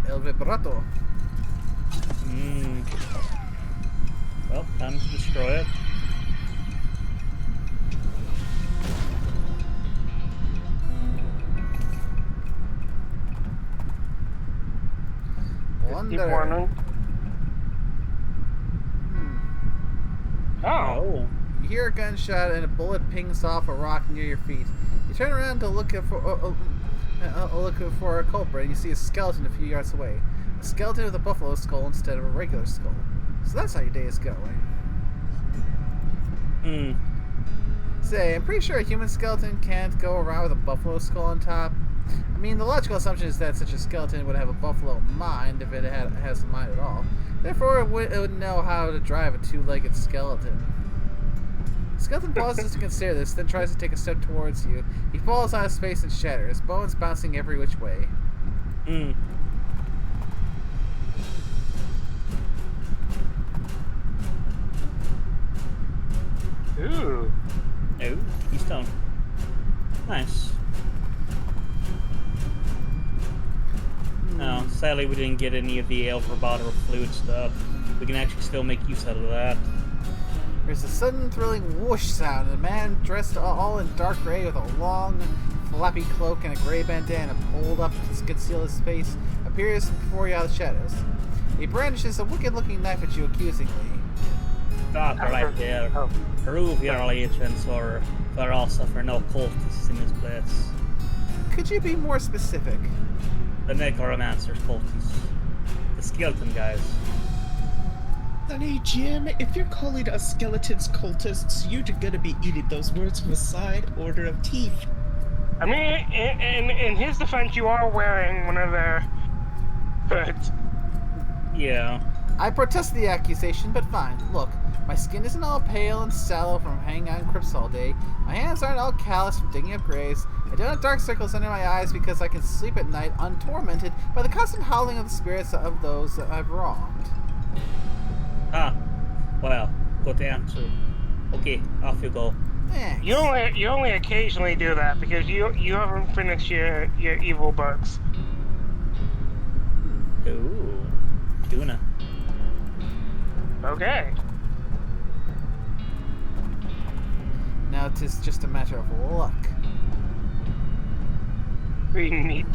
El vibrato. Well, time to destroy it. Keep wandering. Oh. You hear a gunshot and a bullet pings off a rock near your feet. You turn around to look for a culprit, and you see a skeleton a few yards away. A skeleton with a buffalo skull instead of a regular skull. So that's how your day is going. Say, I'm pretty sure a human skeleton can't go around with a buffalo skull on top. I mean, the logical assumption is that such a skeleton would have a buffalo mind if it has a mind at all. Therefore, it would know how to drive a two-legged skeleton. The skeleton pauses to consider this, then tries to take a step towards you. He falls on his face and shatters, bones bouncing every which way. Ooh. Oh, keystone. Nice. No, sadly we didn't get any of the ale for bottle of fluid stuff. We can actually still make use out of that. There's a sudden thrilling whoosh sound, and a man dressed all in dark gray with a long, flappy cloak and a gray bandana pulled up to conceal his face appears before you out of the shadows. He brandishes a wicked-looking knife at you accusingly. Stop right there. Prove your allegiance, or we'll all suffer no cultists in this place. Could you be more specific? The necromancer's cultists. The skeleton guys. Sonny Jim, if you're calling us skeletons cultists, you're gonna be eating those words from a side order of teeth. I mean, in his defense, you are wearing one of their hoods. Yeah. I protest the accusation, but fine. Look, my skin isn't all pale and sallow from hanging out in crypts all day. My hands aren't all calloused from digging up graves. I don't have dark circles under my eyes because I can sleep at night untormented by the constant howling of the spirits of those that I've wronged. Well, good answer. Okay, off you go. Thanks. You only occasionally do that because you haven't finished your evil books. Ooh. Tuna. Okay. Now 'tis just a matter of luck. Pretty neat.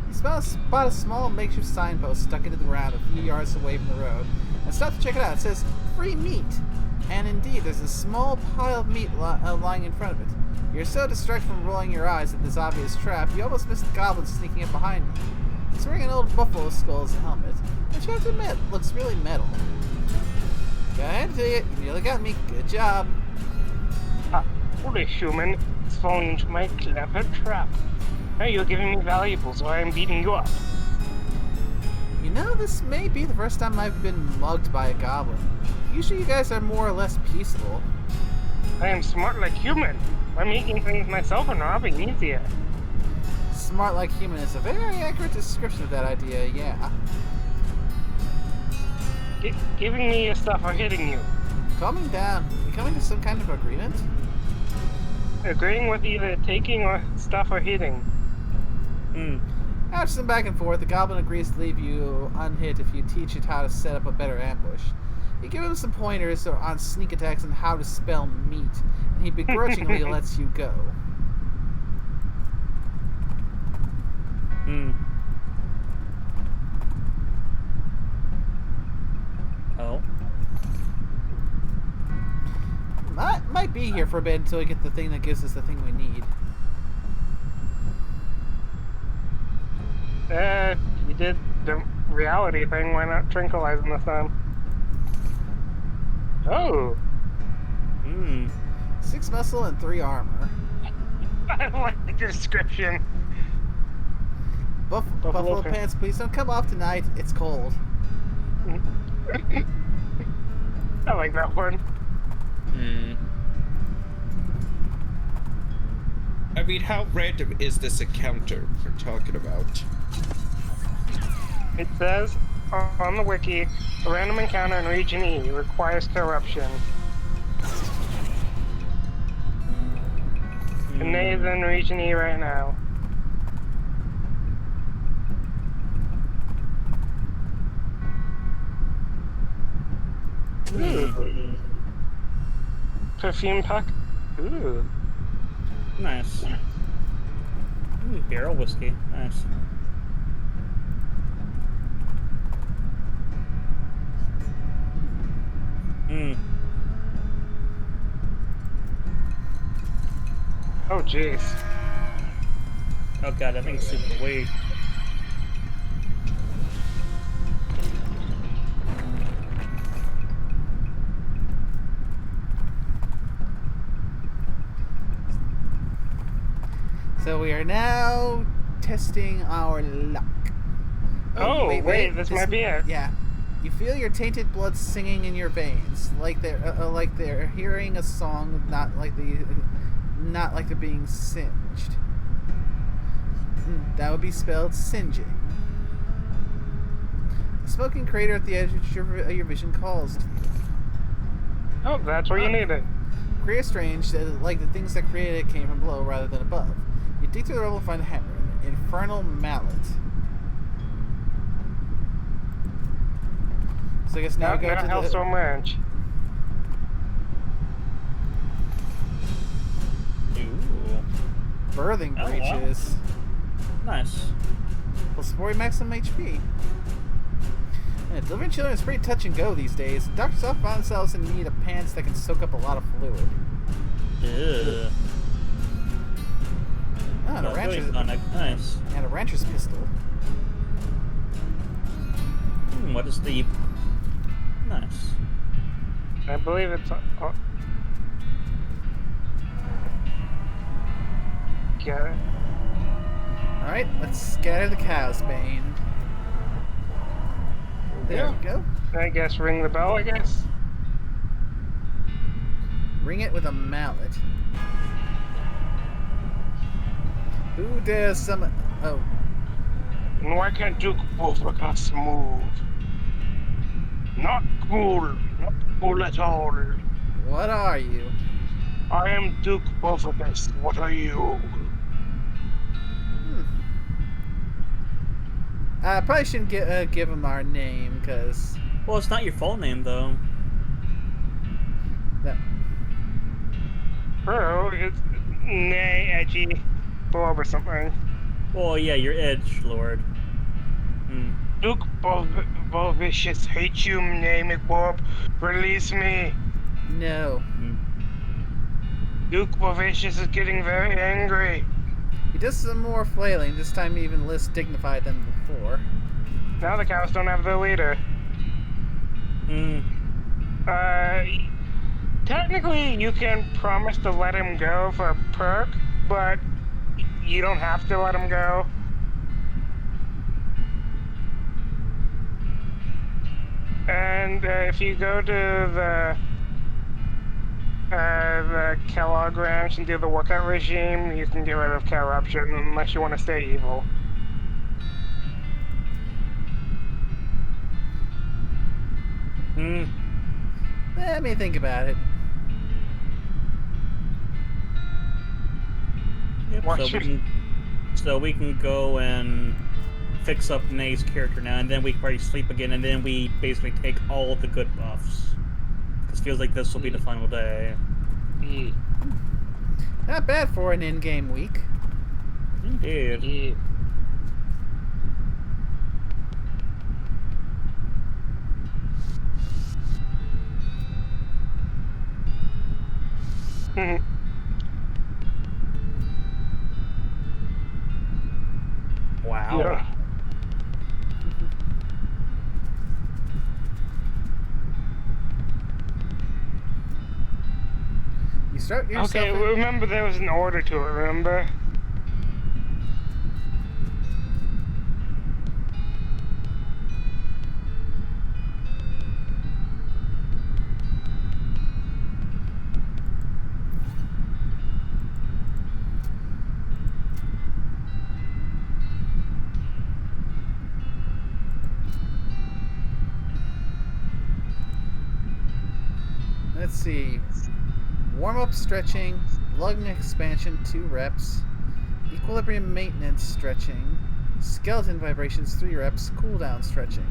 You spot a small makeshift signpost stuck into the ground a few yards away from the road, and stop to check it out. It says, free meat! And indeed, there's a small pile of meat lying in front of it. You're so distracted from rolling your eyes at this obvious trap, you almost missed the goblin sneaking up behind you. He's wearing an old buffalo skull as a helmet, which you have to admit, looks really metal. Go ahead, do it. You nearly got me. Good job. Foolish human, it's falling into my clever trap. Now you're giving me valuables while I'm beating you up. You know, this may be the first time I've been mugged by a goblin. Usually you guys are more or less peaceable. I am smart like human. I'm making things myself and robbing easier. Smart like human is a very accurate description of that idea, yeah. Giving me your stuff or hitting you. Calming down. We coming to some kind of agreement? Agreeing with either taking or stuff or hitting. After some back and forth, the goblin agrees to leave you unhit if you teach it how to set up a better ambush. You give him some pointers on sneak attacks and how to spell meat, and he begrudgingly lets you go. Oh. Might be here for a bit until we get the thing that gives us the thing we need. You did the reality thing, why not tranquilize him this time? Oh, Hmm. 6 muscle and 3 armor. I like the description. Buffalo pants, please don't come off tonight. It's cold. I like that one. I mean, how random is this encounter we're talking about? It says on the wiki, a random encounter in Region E requires corruption. And Nate's in Region E right now. Ooh. Perfume pack. Ooh. Nice. Barrel whiskey. Nice. Oh, jeez. Oh god, that thing's super weak. So we are now testing our luck. Oh, wait, this might be it. Yeah. You feel your tainted blood singing in your veins, like they're hearing a song, not like they're being singed. That would be spelled singeing. A smoking crater at the edge of your vision calls to you. Oh, that's where you need it. Create strange, like the things that created it came from below rather than above. You dig through the rubble and find a hammer, an infernal mallet. So I guess now go to the Hellstorm Ranch. Ooh. birthing Oh, wow. breaches. Nice. Plus 40 maximum HP. Yeah, delivering children is pretty touch and go these days. Doctors often find themselves in need of pants that can soak up a lot of fluid. Ugh. Oh, and a rancher's, Nice. and a rancher's pistol. What is the... Nice. I believe it's... Get it. Alright, let's scatter the cow's bane. There we go. I guess ring the bell, I guess. Ring it with a mallet. Who dares summon... Oh. And why can't Duke Wolvercast move? Not cool. Not cool at all. What are you? I am Duke Wolvercast. What are you? I probably shouldn't give him our name, because... Well, it's not your full name, though. That... Bro, it's Nay Edgy Bob or something. Well, yeah, you're Edge Lord. Duke Volvicious, hate you, name it Bob. Release me. No. Duke Volvicious is getting very angry. He does some more flailing, this time even less dignified than before. Now the cows don't have their leader. Technically, you can promise to let him go for a perk, but you don't have to let him go. And if you go to the Kellogg Ranch and do the workout regime, you can get rid of corruption unless you want to stay evil. Let me think about it. Yep, so we can go and fix up Nay's character now, and then we can probably sleep again, and then we basically take all of the good buffs. Because it feels like this will be the final day. Not bad for an in-game week. Indeed. Wow. Yeah. Start yourself. Okay, remember there was an order to it, remember? Let's see. Warm up stretching, lung expansion 2 reps, equilibrium maintenance stretching, skeleton vibrations 3 reps, cooldown stretching.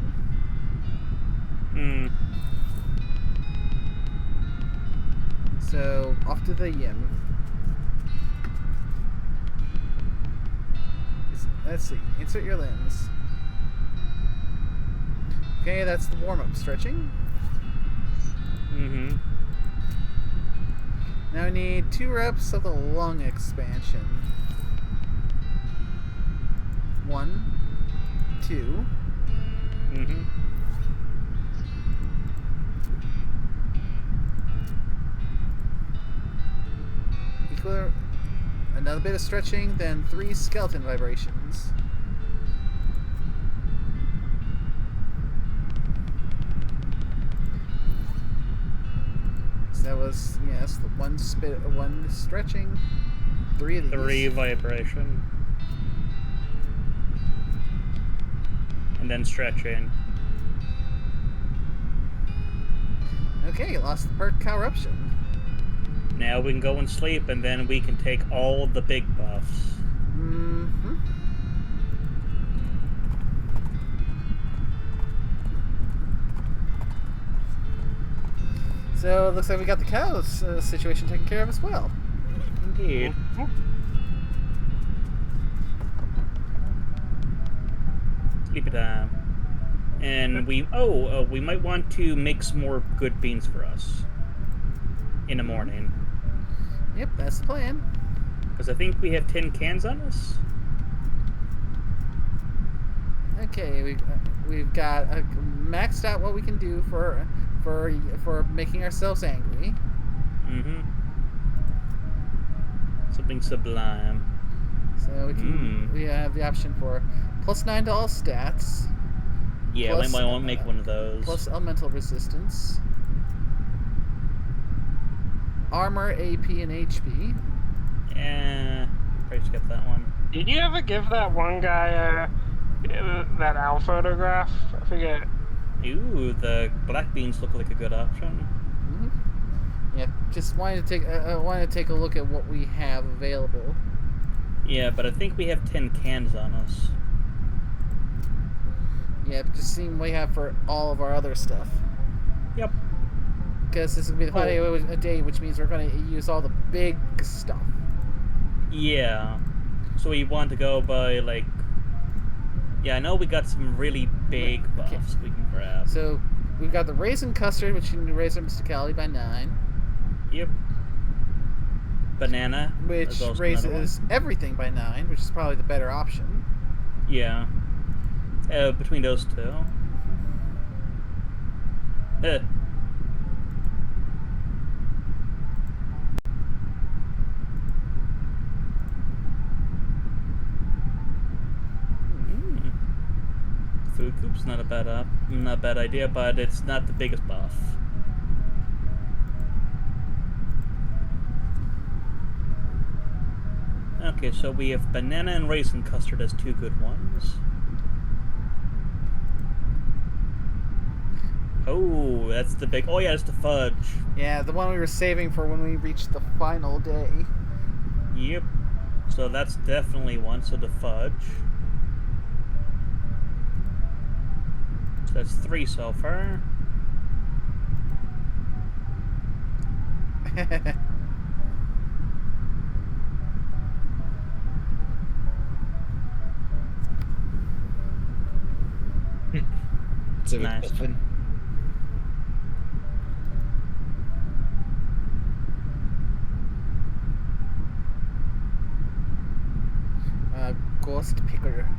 Hmm. So off to the yin. Let's see. Insert your limbs. Okay, that's the warm up stretching. Mm-hmm. Now I need 2 reps of the lung expansion. 1, 2. Mm-hmm. Another bit of stretching, then 3 skeleton vibrations. So that was, yes, the one stretching, 3 of these. 3 vibration. And then stretching. Okay, lost the perk corruption. Now we can go and sleep, and then we can take all the big buffs. Mm-hmm. So it looks like we got the cows situation taken care of as well. Indeed. Sleepy time. And we we might want to make some more good beans for us in the morning. Yep, that's the plan. Because I think we have 10 cans on us. Okay, we've got maxed out what we can do for making ourselves angry. Mm-hmm. Something sublime. So we have the option for +9 to all stats. Yeah, plus, I might want to make one of those. Plus elemental resistance. Armor, AP, and HP. Yeah, probably skip that one. Did you ever give that one guy that owl photograph? I forget. Ooh, the black beans look like a good option. Mm-hmm. Yeah, just wanted to take a look at what we have available. Yeah, but I think we have 10 cans on us. Yeah, just seeing what we have for all of our other stuff. Yep. Because this will be the final day, which means we're going to use all the big stuff. Yeah. So we want to go by, like... Yeah, I know we got some really big buffs we can grab. So, we've got the raisin custard, which can raise our mysticality by 9. Yep. Banana. Which raises everything by 9, which is probably the better option. Yeah. Between those two. Food coop's not a bad idea, but it's not the biggest buff. Okay, so we have banana and raisin custard as 2 good ones. Oh, that's the big... Oh, yeah, it's the fudge. Yeah, the one we were saving for when we reached the final day. Yep. So that's definitely one, so the fudge. So that's 3 so far. So Nice. Ghost picker.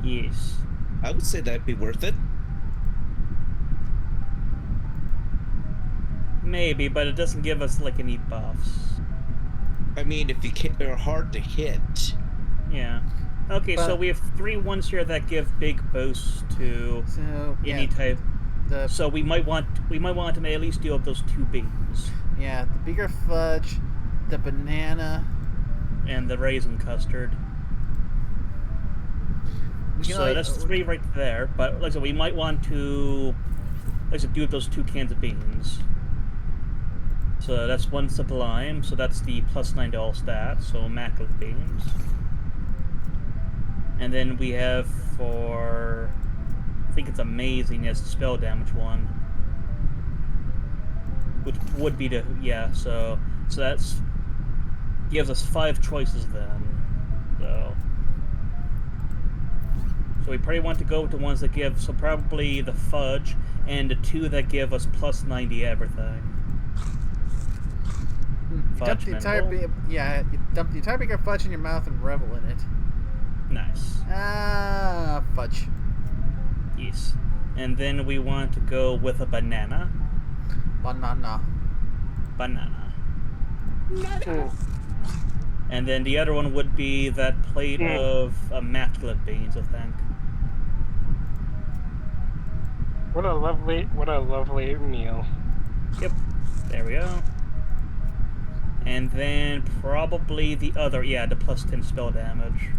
Yes. I would say that'd be worth it. Maybe, but it doesn't give us like any buffs. I mean, if they're hard to hit. Yeah. Okay, so But- we have 3 ones here that give big boosts to So any type. the So we might want to at least deal with those 2 beans the bigger fudge, the banana. and the raisin custard. We can So only- that's 3 right there. But like I said, we might want to, like I said, do those 2 cans of beans. So that's 1 sublime. So that's the +9 to all stats. So immaculate beans. And then we have for, I think it's amazing. It's the spell damage one, which would be the So that's gives us 5 choices then. So we probably want to go with the ones that give, so probably the fudge and the 2 that give us +90 everything. You dump the entire Minimal. you dump the entire bigger fudge in your mouth and revel in it. Nice. Fudge. Yes. And then we want to go with a banana. Banana. And then the other one would be that plate of immaculate beans, I think. What a lovely meal. Yep. There we go. And then probably the other, the +10 spell damage.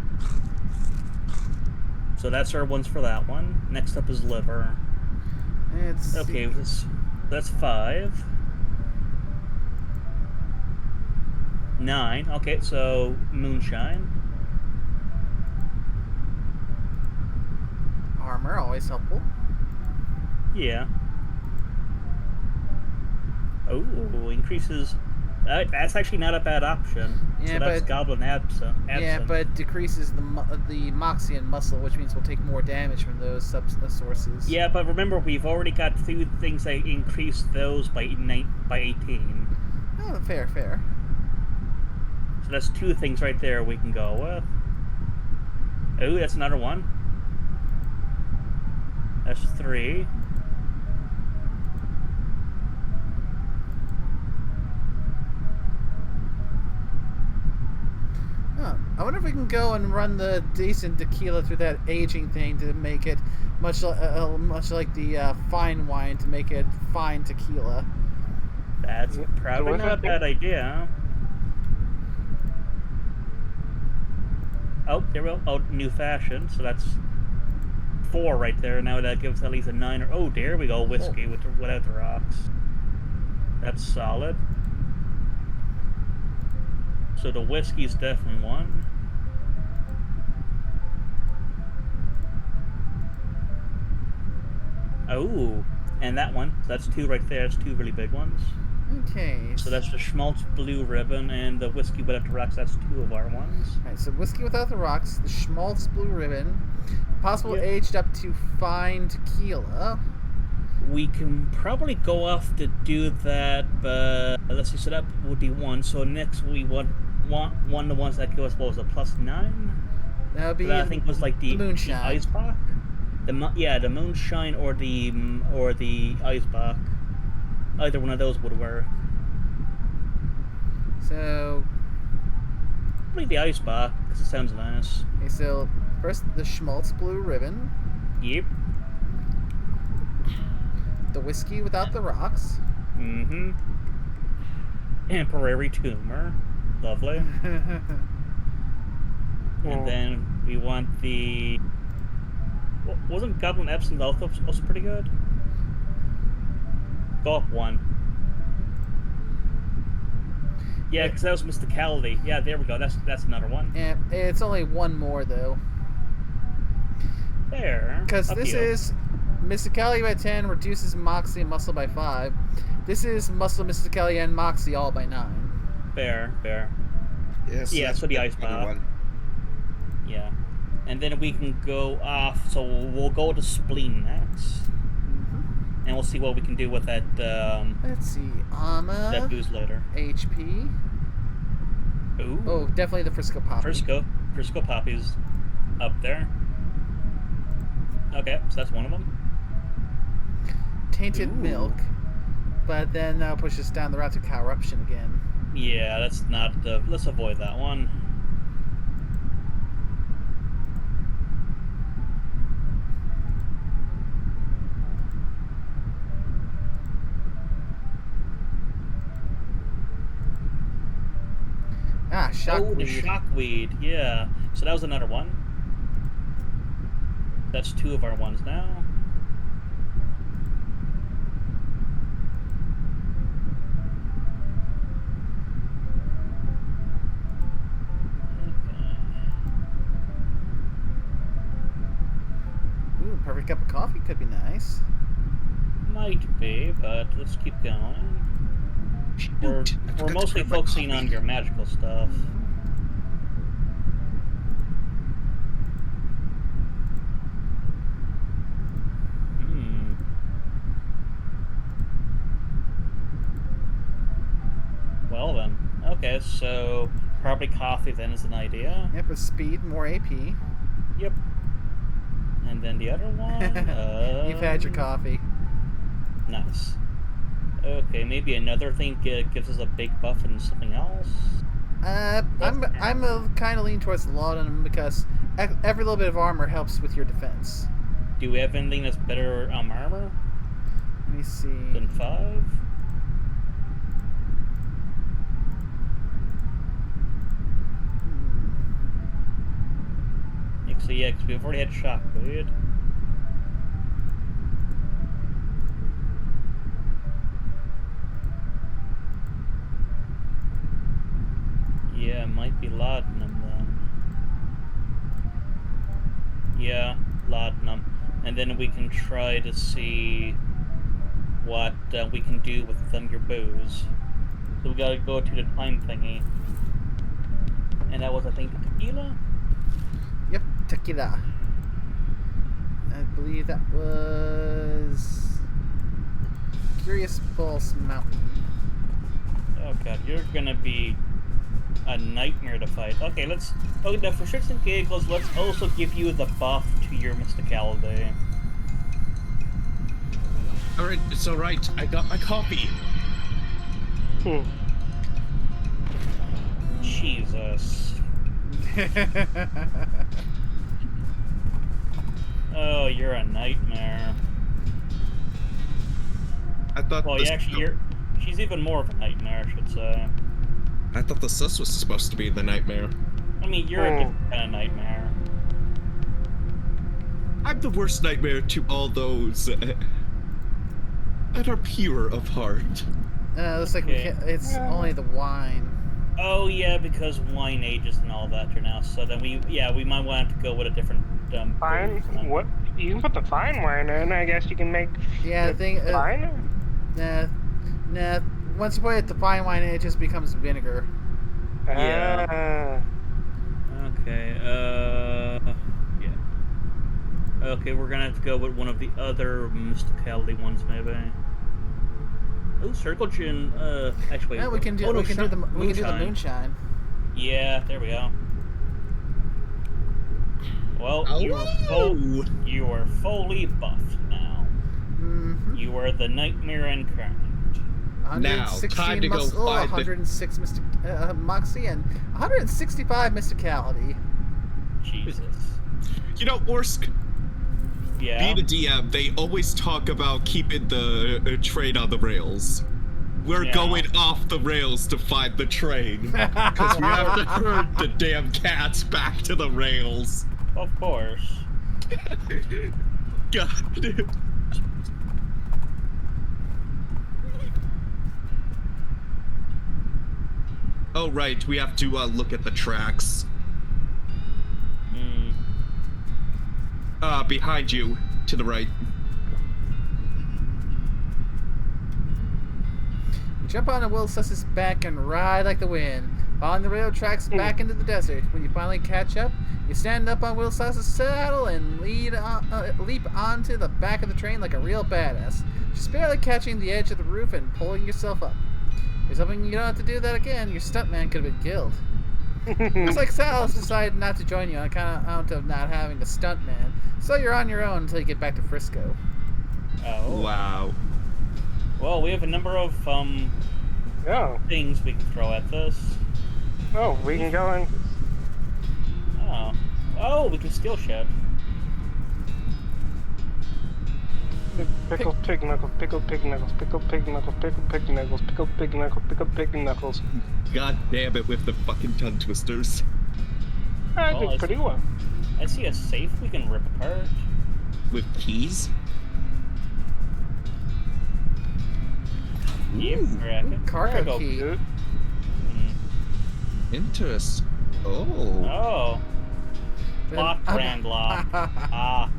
So that's our ones for that one. Next up is liver. Okay, that's 5. 9. Okay, so moonshine. Armor, always helpful. Yeah. Oh, increases. That's actually not a bad option. Yeah, so that's but- goblin absent. Yeah, but decreases the moxie and muscle, which means we'll take more damage from those sources. Yeah, but remember we've already got 2 things that increase those by 18. Oh, fair. So that's 2 things right there we can go with. Oh, that's another one. That's 3. Huh. I wonder if we can go and run the decent tequila through that aging thing to make it much like the fine wine to make it fine tequila. That's So probably what's not a that bad idea. Oh, there we go. Oh, new fashion. So that's 4 right there. Now that gives at least a 9 or... Oh, there we go. Whiskey without the rocks. That's solid. So the whiskey's definitely 1. Oh, and that one. So that's 2 right there. That's 2 really big ones. Okay. So that's the schmaltz blue ribbon and the whiskey without the rocks. That's 2 of our ones. Alright, so whiskey without the rocks, the schmaltz blue ribbon, possible Yep. aged up to fine tequila. We can probably go off to do that, but let's see. So that would be 1. So next we want one of the ones that give us, what was it, +9? That would be That I think was like the moonshine. Eisbach. The moonshine or the Eisbach. Either one of those would work. So, Probably the Eisbach because it sounds nice. okay, so first the schmaltz blue ribbon, Yep. the whiskey without the rocks. Mm-hmm. And Prairie Tumor. Lovely. And then we want the... Wasn't Goblin Epson also pretty good? Go up 1. Yeah, because that was Mysticality. Yeah, there we go. That's another one. And it's only 1 more though, There. because Up this you. is Mysticality by 10 reduces moxie and muscle by 5. This is muscle, Mysticality, and moxie all by 9. Fair. Yes. Yeah, so the ice another bar. one. Yeah. And then we can go off, so we'll go to Spleen next. And we'll see what we can do with that Let's see, armor, that booze later. HP. Ooh. Oh, definitely the Frisco Poppy. Frisco Poppy's up there. Okay, so that's one of them. Tainted Ooh. milk. but then that'll push us down the route to corruption again. Yeah, that's not. Let's avoid that one. Ah, Oh, the shockweed. shockweed. Yeah. So that was another one. That's 2 of our ones now. Ooh, perfect cup of coffee could be nice. Might be, but let's keep going. We're Shoot, I forgot to mostly grab my focusing on coffee. your magical stuff. Hmm. Well then. Okay, so probably coffee then is an idea. Yep, with speed, more AP. Yep. And then the other one. You've had your coffee. Nice. Okay, maybe another thing gives us a big buff and something else. I'm kind of leaning towards laudanum because every little bit of armor helps with your defense. Do we have anything that's better armor Let me see. than 5? So yeah, because we've already had shockweed. Yeah, it might be laudanum then. Yeah, laudanum. And then we can try to see what we can do with your booze. So we gotta go to the time thingy. And that was, I think, the tequila? Yep, tequila. I believe that was Curious Falls Mountain. Oh god, you're gonna be a nightmare to fight. Okay, let's... Okay, now for shits and giggles, let's also give you the buff to your mysticality. Alright, it's alright. I got my coffee. Jesus. Oh, you're a nightmare. I thought Well, the yeah, actually, she's even more of a nightmare, I should say. I thought the sus was supposed to be the nightmare. I mean, you're a different kind of nightmare. I'm the worst nightmare to all those that are pure of heart. Looks like Okay. it's only the wine. Oh, yeah, because wine ages and all that are now, so then we might want to go with a different Fine. booze then. What? You can put the fine wine in. I guess you can make. Yeah, the thing. Fine. Nah. Once you put it the fine wine, it just becomes vinegar. Yeah. Okay, yeah. Okay, we're gonna have to go with one of the other mysticality ones, maybe. Oh, circle gin, actually... Yeah, we can do the moonshine. Yeah, there we go. Well, Oh! you are fully buffed now. Mm-hmm. You are the nightmare incarnate. Now, time to go find 106 Moxie and 165 Mysticality. Jesus. You know, Orsk, Yeah. being a DM, they always talk about keeping the train on the rails. We're Yeah. going off the rails to find the train. Because we have to herd the damn cats back to the rails. Of course. God. Oh, right, we have to look at the tracks. Behind you, to the right. Jump on Will Suss's back and ride like the wind. Following the rail tracks back into the desert. When you finally catch up, you stand up on Will Suss's saddle and leap onto the back of the train like a real badass, just barely catching the edge of the roof and pulling yourself up. There's something you don't have to do that again. Your stuntman could have been killed. Looks like Sal's decided not to join you on account of not having a stuntman, so you're on your own until you get back to Frisco. Oh. Wow. Well, we have a number of Oh. things we can throw at this. Oh, we can go in. Oh, we can steal shit. Pickled pig knuckles, pickled pig knuckles, pickled pig knuckles, pickled pig knuckles, pickled pig knuckles, pickled pig knuckles. God damn it with the fucking tongue twisters. I Well, did pretty well. I see a safe we can rip apart. With keys? Yep, Ooh, correct. Cargo key. Good. interest. Oh. Oh. Lock brand lock. Ah.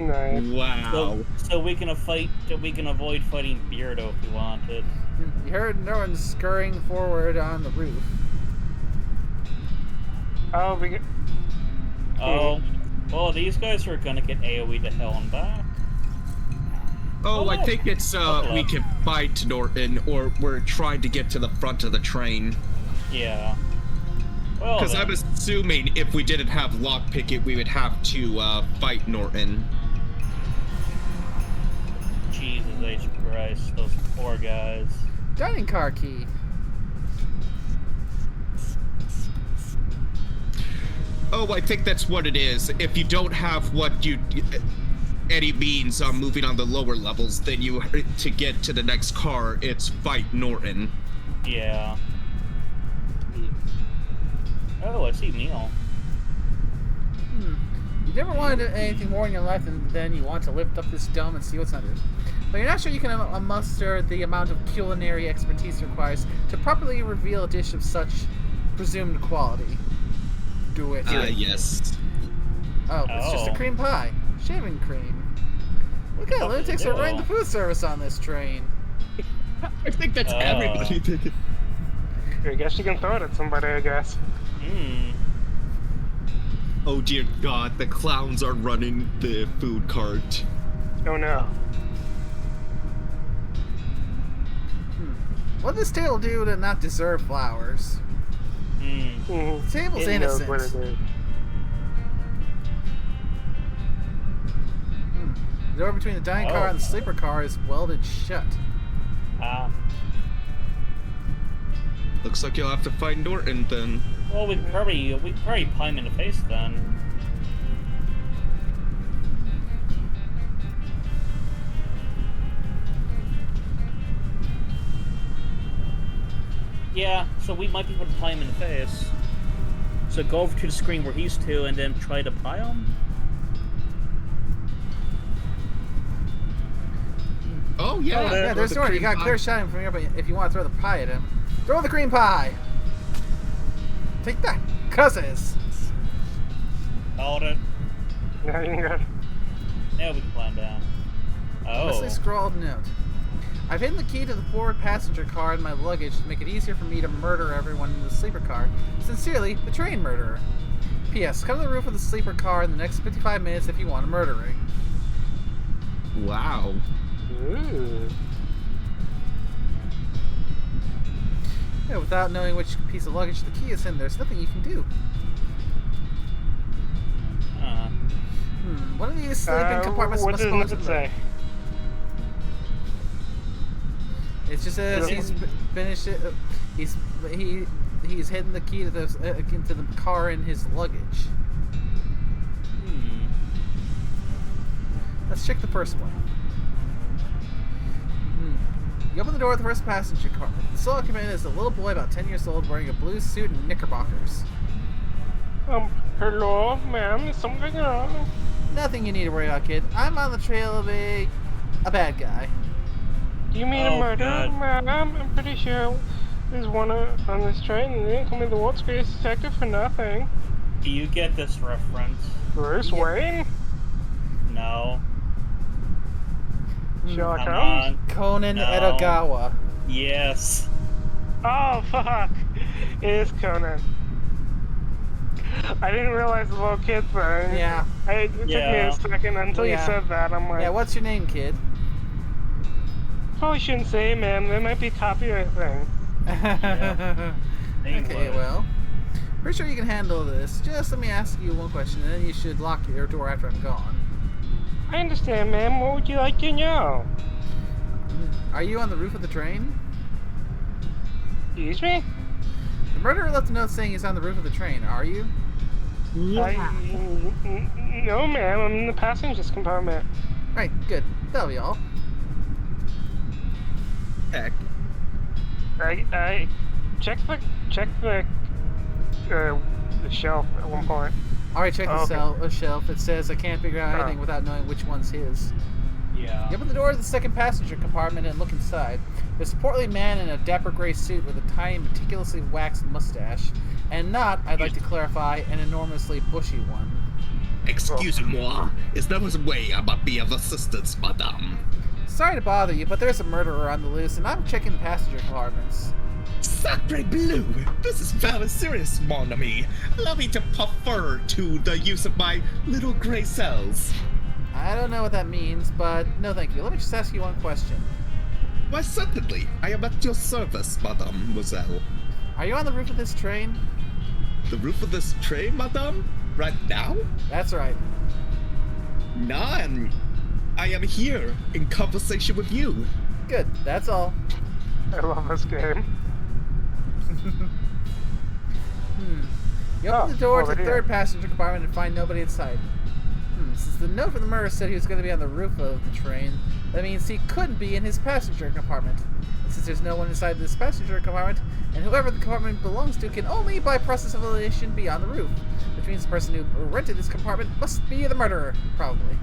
Nice. Wow. So we can avoid fighting Beardo if we wanted. You heard no one scurrying forward on the roof. Oh, we get. Oh. Well, these guys are gonna get AoE to hell and back. Oh, I look. think it's we can fight Norton, or we're trying to get to the front of the train. Yeah. Well, Because then. I'm assuming if we didn't have lockpicket, we would have to fight Norton. Jesus H. Christ, those poor guys. Dining car key. Oh, I think that's what it is. If you don't have what you any means on moving on the lower levels, then you to get to the next car, it's fight Norton. Yeah. Oh, I see Neil. You never wanted anything more in your life than you want to lift up this dome and see what's under it. But you're not sure you can muster the amount of culinary expertise it requires to properly reveal a dish of such presumed quality. Do it. Yes. Oh, it's just a Oh. cream pie. Shaving cream. Look at lunatics are running the food service on this train. I think that's everybody thinking. I guess you can throw it at somebody, I guess. Hmm. Oh dear God, the clowns are running the food cart. Oh no. What does this table do to not deserve flowers? Hmm. The table's It knows innocent. what it is. The door between the dining car and the sleeper car is welded shut. Ah. Looks like you'll have to find Norton then. Well, we could probably pie him in the face then. Yeah, so we might be able to pie him in the face. So go over to the screen where he's to, and then try to pie him. Oh yeah. Oh, Yeah, there's Jordan. You got a clear shot from here, but if you want to throw the pie at him, throw the cream pie! Take that, cousins! Hold it. Now you can go. Now we can climb down. Leslie Oh. scrawled note. I've hidden the key to the forward passenger car in my luggage to make it easier for me to murder everyone in the sleeper car. Sincerely, the train murderer. P.S. Come to the roof of the sleeper car in the next 55 minutes if you want a murdering. Wow. Ooh. Yeah, without knowing which piece of luggage the key is in, there's nothing you can do. One of these sleeping compartments What must does belong it to the- say? It just says he's finished it. He's hidden the key to into the car in his luggage. Let's check the first one. You open the door of the first passenger car. The sole occupant is a little boy about 10 years old wearing a blue suit and knickerbockers. Hello, ma'am, is something wrong? Nothing you need to worry about, kid. I'm on the trail of a bad guy. Do you mean Oh, a murder, God. ma'am? I'm pretty sure there's one on this train, and they didn't call me the world's space detective for nothing. Do you get this reference? Bruce Yeah. Wayne? No. Sherlock Come Holmes? on. Conan No. Edogawa. Yes. Oh, fuck! It is Conan. I didn't realize the little kid thing. Yeah. It took me Yeah. a second until Yeah. you said that. I'm like, Yeah, what's your name, kid? probably shouldn't say, ma'am. There might be a copyright thing. Okay, well. Pretty sure you can handle this. Just let me ask you one question, and then you should lock your door after I'm gone. I understand, ma'am. What would you like to know? Are you on the roof of the train? Excuse me? The murderer left a note saying he's on the roof of the train. Are you? No, ma'am. I'm in the passenger's compartment. Right, good. That'll be all. Heck. I check the shelf at one point. Alright, check the Okay. shelf. It says I can't figure out anything without knowing which one's his. Yeah. You open the door of the second passenger compartment and look inside. There's a portly man in a dapper gray suit with a tiny, meticulously waxed mustache. And not, I'd like to clarify, an enormously bushy one. Excusez-moi. Is there a way I might be of assistance, madame? Sorry to bother you, but there's a murderer on the loose, and I'm checking the passenger compartments. Sacre bleu! This is very serious, mon ami. Allow me to prefer to the use of my little gray cells. I don't know what that means, but no thank you. Let me just ask you one question. Why, certainly. I am at your service, mademoiselle. Are you on the roof of this train? The roof of this train, madame? Right now? That's right. None. I am here in conversation with you. Good, that's all. I love this game. You open the door to over the here. third passenger compartment and find nobody inside. Since the note from the murderer said he was going to be on the roof of the train, that means he couldn't be in his passenger compartment. And since there's no one inside this passenger compartment, and whoever the compartment belongs to can only by process of elimination be on the roof, which means the person who rented this compartment must be the murderer, probably.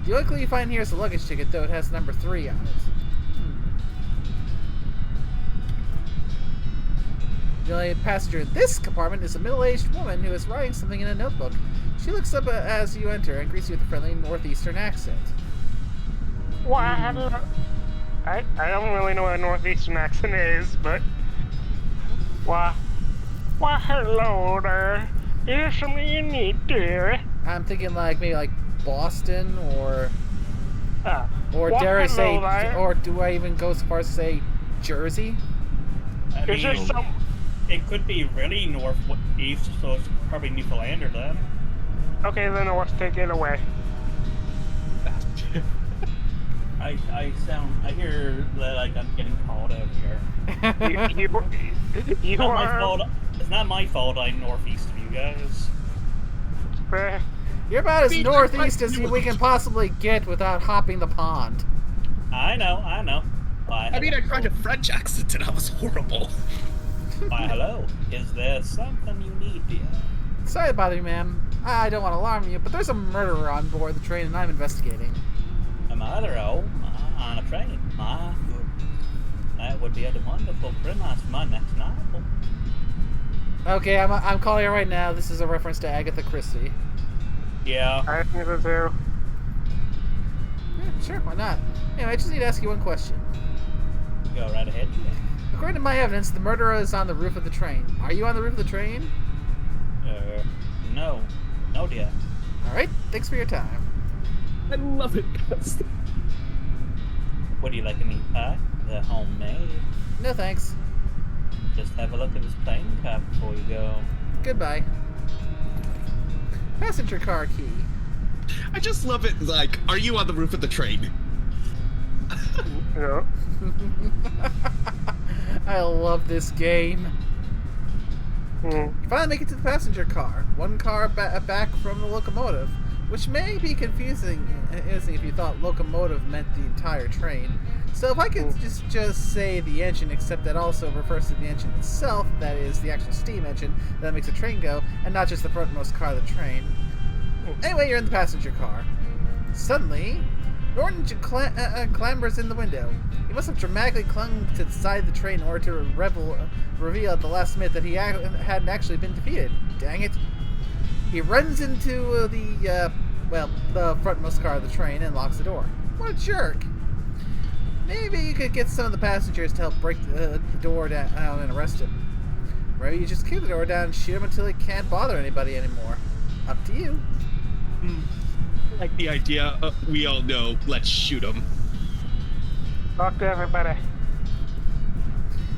The only clue you find here is the luggage ticket, though it has number 3 on it. The only passenger in this compartment is a middle-aged woman who is writing something in a notebook. She looks up as you enter and greets you with a friendly northeastern accent. Why, hello. I don't really know what a northeastern accent is, but why, hello there. Is there something you need, dear? I'm thinking like maybe like Boston or Why, dare I say, hello there. or do I even go so far as to say Jersey? I Is there mean, some? it could be really northeast, so it's probably Newfoundlander then. Okay, then let's take it away. I hear that like I'm getting called out here. You Not my are. fault. It's not my fault I'm northeast of you guys. You're about as Be northeast like as we can possibly get without hopping the pond. I know. Why, I mean, I tried a French accent and I was horrible. Why, hello. Is there something you need, dear? Sorry to bother you, ma'am. I don't want to alarm you, but there's a murderer on board the train and I'm investigating. A mother, on a train. My goodness. That would be a wonderful premise for my next novel. Okay, I'm calling it right now. This is a reference to Agatha Christie. Yeah. I think so too. Yeah, sure, why not? Anyway, I just need to ask you one question. Go right ahead. According to my evidence, the murderer is on the roof of the train. Are you on the roof of the train? No. No, dear. Alright, thanks for your time. I love it. Would you like a meat pie? The homemade. No thanks. Just have a look at this plane car before you go. Goodbye. Passenger car key. I just love it, like, are you on the roof of the train? Yeah. I love this game. Hmm. You finally make it to the passenger car. One car back from the locomotive, which may be confusing if you thought locomotive meant the entire train. So if I could just say the engine, except that also refers to the engine itself, that is the actual steam engine that makes a train go, and not just the frontmost car of the train. Anyway, you're in the passenger car. Suddenly, Norton clambers in the window. He must have dramatically clung to the side of the train in order to reveal at the last minute that he hadn't actually been defeated. Dang it. He runs into the frontmost car of the train and locks the door. What a jerk. Maybe you could get some of the passengers to help break the door down and arrest him. Or maybe you just kick the door down and shoot him until he can't bother anybody anymore. Up to you. I like the idea. We all know. Let's shoot him. Talk to everybody.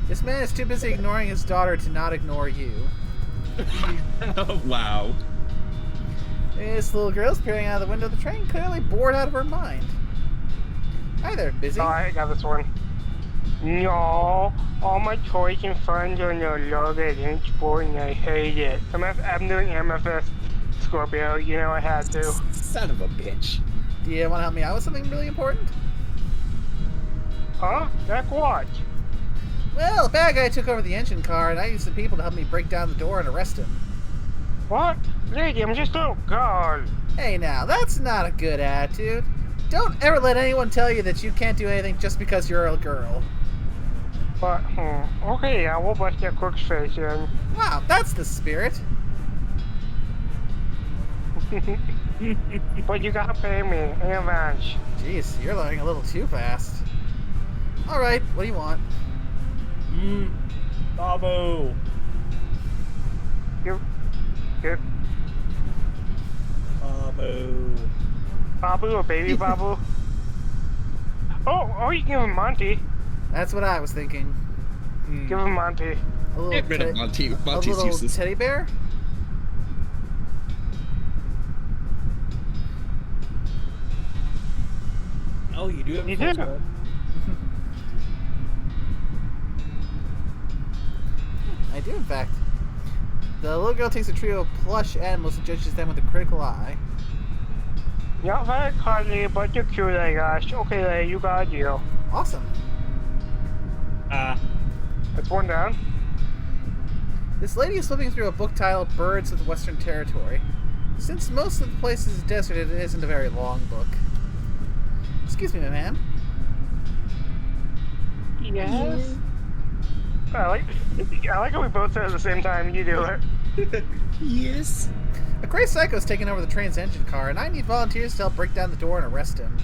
This man is too busy ignoring his daughter to not ignore you. Oh, wow. This little girl's peering out of the window of the train, clearly bored out of her mind. Hi there, busy? Oh, I got this one. No, all my toys and fun are no longer in sport and I hate it. I'm doing MFS Scorpio, you know I had to. Son of a bitch. Do you want to help me out with something really important? Huh? Like what? Well, a bad guy took over the engine car, and I need some people to help me break down the door and arrest him. What? Lady, I'm just a little girl. Hey now, that's not a good attitude. Don't ever let anyone tell you that you can't do anything just because you're a girl. But, okay, I will bust that crook's face in. Wow, that's the spirit. But you gotta pay me in advance. Jeez, you're learning a little too fast. Alright, what do you want? Babu. You, Babu. Babu or baby Babu? Oh, you can give him Monty. That's what I was thinking. Give him Monty. A little Get rid of Monty. a Monty's little useless. teddy bear? Oh, you do have a You full do. squad? I do, in fact. The little girl takes a trio of plush animals and judges them with a critical eye. Not very cuddly, but you're cute, I guess. Okay, lady, you got a deal. Awesome. That's one down. This lady is flipping through a book titled Birds of the Western Territory. Since most of the place is desert, it isn't a very long book. Excuse me, ma'am. Yes. I like how we both said it at the same time. You do it. Yes. A crazy psycho's taking over the train's engine car, and I need volunteers to help break down the door and arrest him.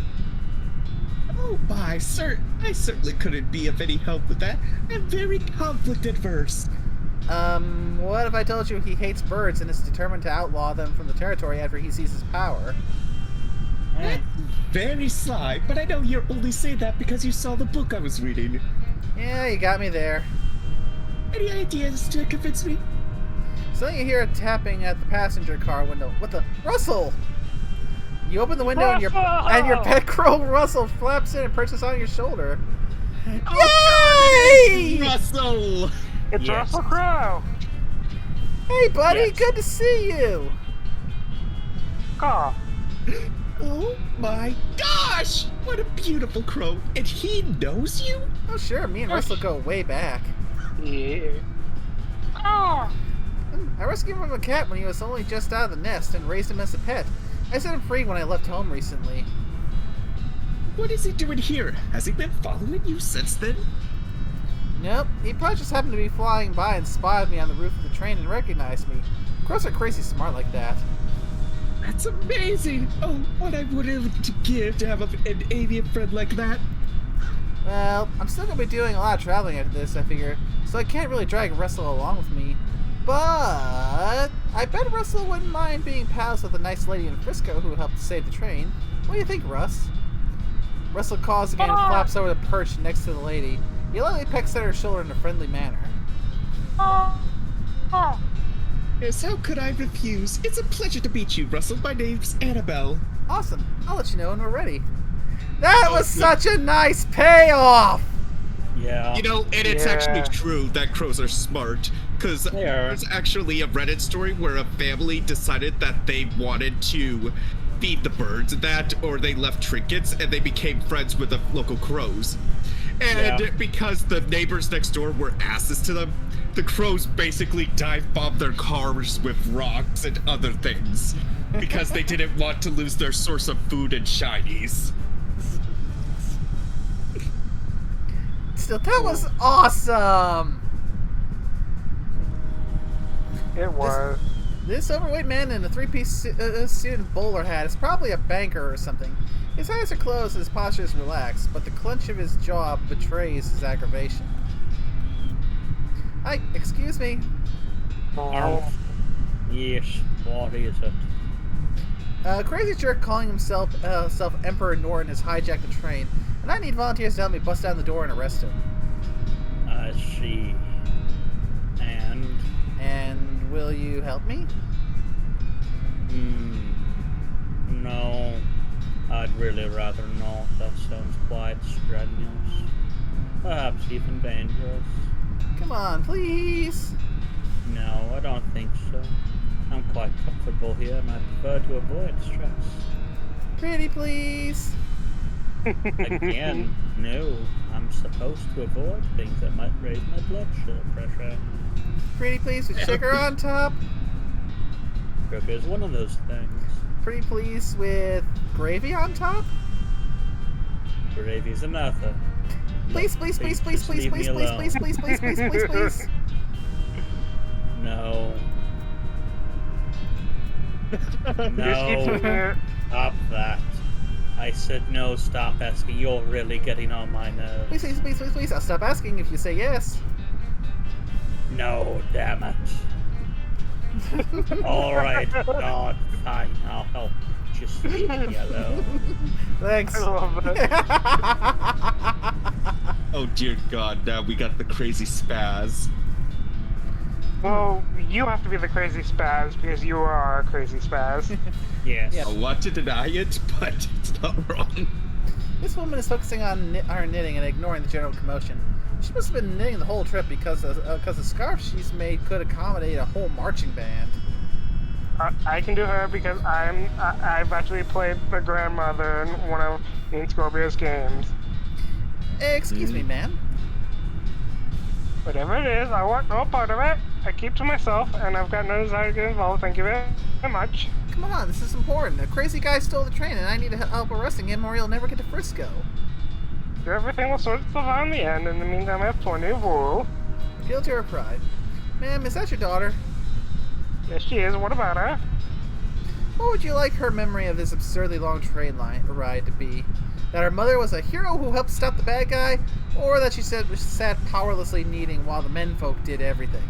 Oh my, sir. I certainly couldn't be of any help with that. I'm very conflict adverse. What if I told you he hates birds and is determined to outlaw them from the territory after he seizes power? That's very sly, but I know you're only saying that because you saw the book I was reading. Yeah, you got me there. Any ideas to convince me? Suddenly you hear a tapping at the passenger car window. What the? Russell! You open the window and your pet crow Russell flaps in and perches on your shoulder. Yay! Russell! It's Yes. Russell Crowe. Hey, buddy, Yes. good to see you. Caw. Oh my gosh! What a beautiful crow! And he knows you? Oh, sure, me and Russell go way back. Yeah. Caw. I rescued him from a cat when he was only just out of the nest and raised him as a pet. I set him free when I left home recently. What is he doing here? Has he been following you since then? Nope, he probably just happened to be flying by and spotted me on the roof of the train and recognized me. Crows are crazy smart like that. That's amazing! Oh, what I would have to give to have an alien friend like that. Well, I'm still gonna be doing a lot of traveling after this, I figure, so I can't really drag Russell along with me. But I bet Russell wouldn't mind being pals with a nice lady in Frisco who helped save the train. What do you think, Russ? Russell calls again and flaps over the perch next to the lady. He lightly pecks at her shoulder in a friendly manner. Yes, how could I refuse? It's a pleasure to meet you, Russell. My name's Annabelle. Awesome. I'll let you know when we're ready. That was such a nice payoff! Yeah. You know, and it's Yeah. actually true that crows are smart, because They are. there's actually a Reddit story where a family decided that they wanted to feed the birds that, or they left trinkets, and they became friends with the local crows. And Yeah. because the neighbors next door were asses to them, the crows basically dive-bombed their cars with rocks and other things, because they didn't want to lose their source of food and shinies. Still, that was awesome! It was. This overweight man in a three-piece suit and bowler hat is probably a banker or something. His eyes are closed and his posture is relaxed, but the clench of his jaw betrays his aggravation. Hi, excuse me. Yes, what is it? A crazy jerk calling himself Emperor Norton has hijacked the train, and I need volunteers to help me bust down the door and arrest him. I see. And will you help me? No. I'd really rather not. That sounds quite strenuous. Perhaps even dangerous. Come on, please. No, I don't think so. I'm quite comfortable here and I prefer to avoid stress. Pretty please. Again, no. I'm supposed to avoid things that might raise my blood sugar pressure. Pretty please with sugar on top. Sugar is one of those things. Pretty please with gravy on top. Gravy's another. Please, please, please, please, just please, leave me please, please, alone. please, please, please, please, please, please. No. Just keep No. doing it. Stop that. I said no, stop asking. You're really getting on my nerves. Please, please, please, please, please. I'll stop asking if you say yes. No, damn it. Alright, God, fine, I'll help. Just leave me alone. Thanks. I love that. Oh dear God! Now we got the crazy spaz. Well, you have to be the crazy spaz because you are a crazy spaz. Yes. Yeah. I want to deny it, but it's not wrong. This woman is focusing on her knitting and ignoring the general commotion. She must have been knitting the whole trip because the scarf she's made could accommodate a whole marching band. I can do her because I've actually played the grandmother in one of me and Scorpio's games. Excuse me, ma'am. Whatever it is, I want no part of it. I keep to myself, and I've got no desire to get involved. Thank you very much. Come on, this is important. A crazy guy stole the train, and I need help arresting him, or he'll never get to Frisco. Everything will sort itself out in the end. In the meantime, I have plenty of wool. Appeal to her pride. Ma'am, is that your daughter? Yes, she is. What about her? What would you like her memory of this absurdly long train ride to be? That her mother was a hero who helped stop the bad guy, or that she sat powerlessly kneading while the menfolk did everything?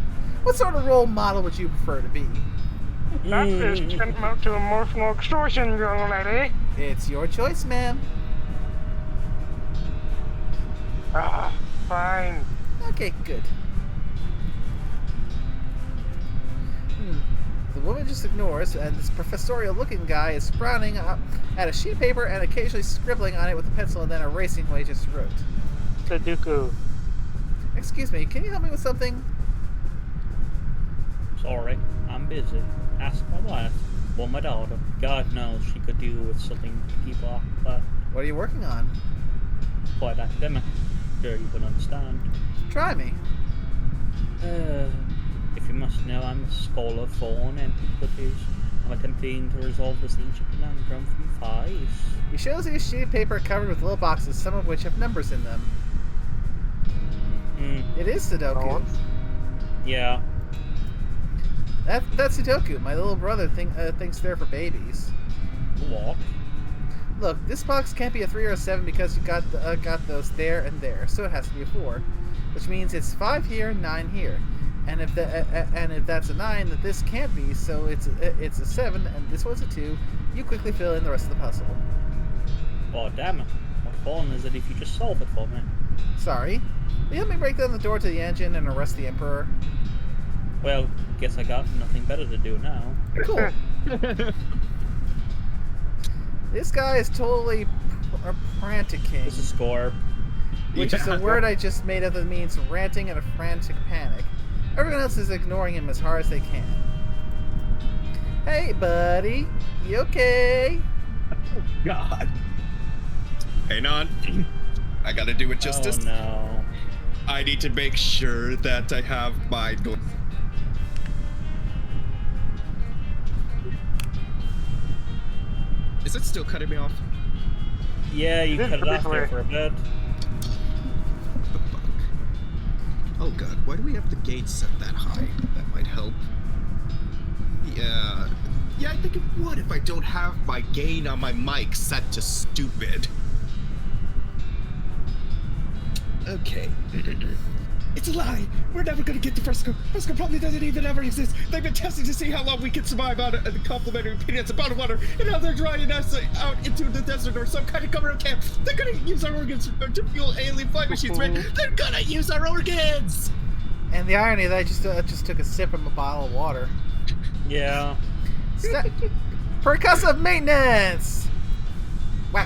What sort of role model would you prefer to be? That is tantamount to emotional extortion, young lady. It's your choice, ma'am. Ah, fine. Okay, good. The woman just ignores, and this professorial-looking guy is frowning at a sheet of paper and occasionally scribbling on it with a pencil and then erasing what he just wrote. Sudoku. Excuse me, can you help me with something? Sorry, I'm busy. Ask my wife or my daughter. God knows she could do with something to keep off, but What are you working on? quite academic. Sure you can understand. Try me. If you must know, I'm a scholar for antiquities. I'm attempting to resolve this ancient conundrum from 5. He shows you a sheet of paper covered with little boxes, some of which have numbers in them. It is Sudoku. Yeah. That's Sudoku. My little brother thinks they're for babies. What? Look, this box can't be a 3 or a 7 because you got those there and there, so it has to be a 4, which means it's 5 here, 9 here, and if that's a 9, that this can't be, so it's a 7, and this one's a 2. You quickly fill in the rest of the puzzle. Oh, damn it. What fun is it if you just solve it for me? Sorry. Will you help me break down the door to the engine and arrest the Emperor? Well, guess I got nothing better to do now. Cool. This guy is totally franticking, This is Scorp. which is a word I just made up that means ranting in a frantic panic. Everyone else is ignoring him as hard as they can. Hey, buddy. You okay? God. Hang on. I gotta do it justice. Oh no. I need to make sure that I have my door. Is it still cutting me off? Yeah, you This cut it off there briefly. for a bit. What the fuck? Oh god, why do we have the gate set that high? That might help. Yeah. Yeah, I think it would if I don't have my gain on my mic set to stupid. Okay. It's a lie! We're never gonna get to Frisco! Frisco probably doesn't even ever exist! They've been testing to see how long we can survive on the complimentary opinions about water, and now they're drying us out into the desert or some kind of government camp! They're gonna use our organs to fuel alien flight machines, man! They're gonna use our organs! And the irony that I just took a sip from a bottle of water. Yeah. Percussive maintenance! Wow.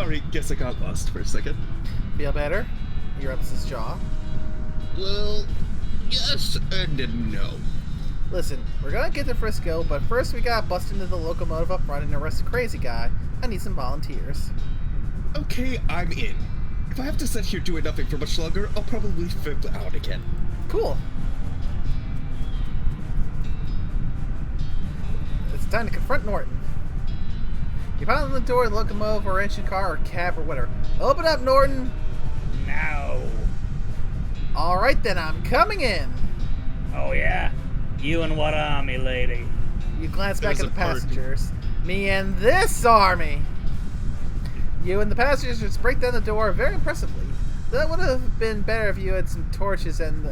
Sorry, guess I got lost for a second. Feel better? He rubs his jaw. Well, yes and no. Listen, we're gonna get to Frisco, but first we gotta bust into the locomotive up front and arrest a crazy guy. I need some volunteers. Okay, I'm in. If I have to sit here doing nothing for much longer, I'll probably flip out again. Cool. It's time to confront Norton. You pound on the door of the locomotive or engine car or cab or whatever. Open up, Norton! No. Alright then, I'm coming in! Oh, yeah? You and what army, lady? You glance back There's at the a party. passengers. Me and this army! You and the passengers just break down the door very impressively. That would have been better if you had some torches and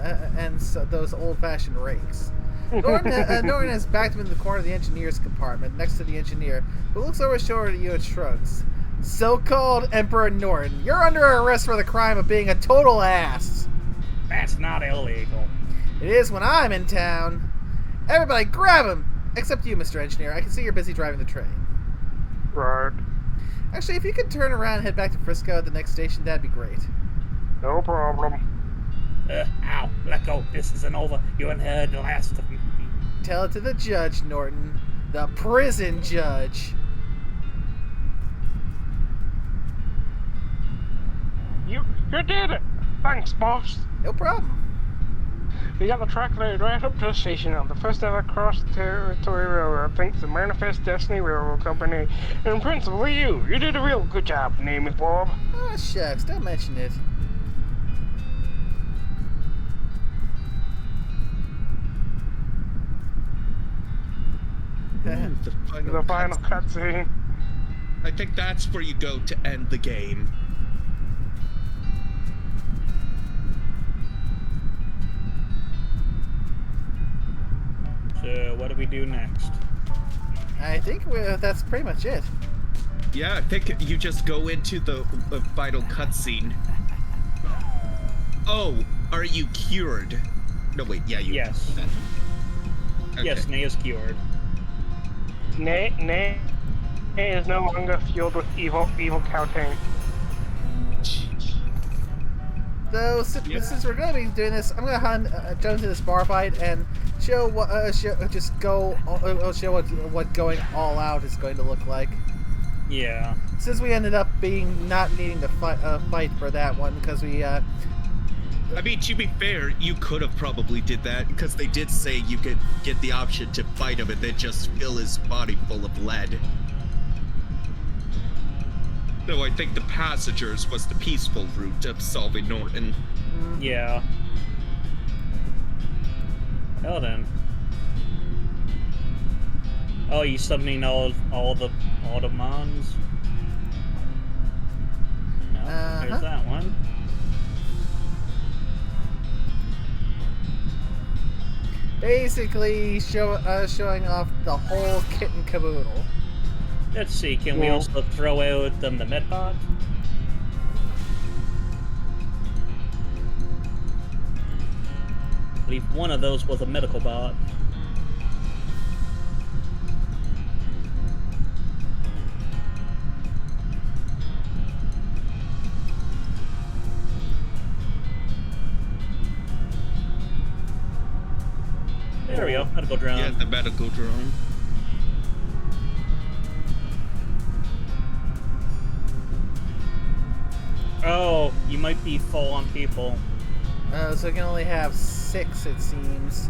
those old-fashioned rakes. Norton has backed him in the corner of the engineer's compartment, next to the engineer, who looks over his shoulder at you and shrugs. So-called Emperor Norton, you're under arrest for the crime of being a total ass. That's not illegal. It is when I'm in town. Everybody grab him! Except you, Mr. Engineer. I can see you're busy driving the train. Right. Actually, if you could turn around and head back to Frisco at the next station, that'd be great. No problem. Ow, let go. This isn't over. You haven't heard the last of me. Tell it to the judge, Norton. The prison judge. You did it! Thanks, boss. No problem. We got the track laid right up to the station on the first ever cross-territory railroad, thanks to Manifest Destiny Railroad Company, and principally you. You did a real good job. Name is Bob. Oh, shucks. Don't mention it. The final cutscene. I think that's where you go to end the game. So, what do we do next? I think that's pretty much it. Yeah, I think you just go into the final cutscene. Oh, are you cured? No, wait, yeah, you. Yes. Okay. Yes, Nay is cured. Nay is no longer fueled with evil counting. So, since we're going to be doing this, I'm going to jump into this bar fight and show what what going all out is going to look like. Yeah. Since we ended up not needing to fight for that one because we I mean, to be fair, you could have probably did that because they did say you could get the option to fight him and then just fill his body full of lead. Though I think the passengers was the peaceful route of solving Norton. Yeah. Well then. Oh, you summoning all the mons? No, there's that one. basically showing off the whole kit and caboodle. Let's see, can we also throw out the medbot? I believe one of those was a medical bot. There we go, medical drone. Yeah, the medical drone. Oh, you might be full on people. So we can only have 6, it seems.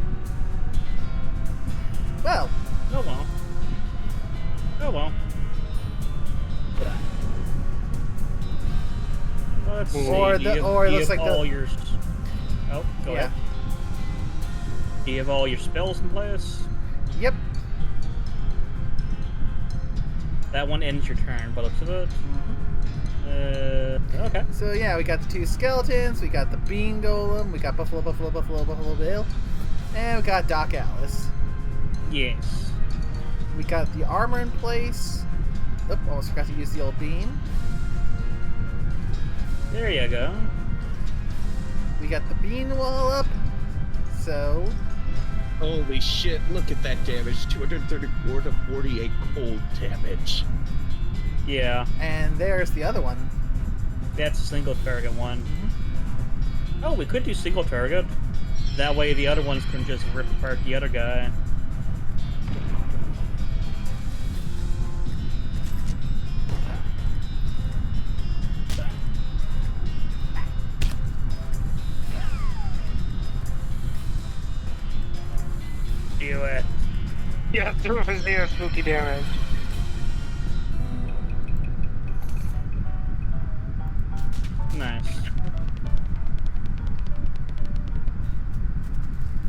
Well. Oh well. Oh well. Let's see. Or do the- you, or it do you looks have like the- all your... Oh, go ahead. Do you have all your spells in place? Yep. That one ends your turn, but looks of it. Okay. So yeah, we got the 2 skeletons, we got the bean golem, we got Buffalo Bill, and we got Doc Alice. Yes. We got the armor in place. Oop, almost forgot to use the old bean. There you go. We got the bean wall up. So Holy shit, look at that damage. 234 to 48 cold damage. Yeah, And there's the other one. that's a single target one. Mm-hmm. Oh, we could do single target. That way the other ones can just rip apart the other guy. Do it. Yeah, 2 of his 0 spooky damage. Nice.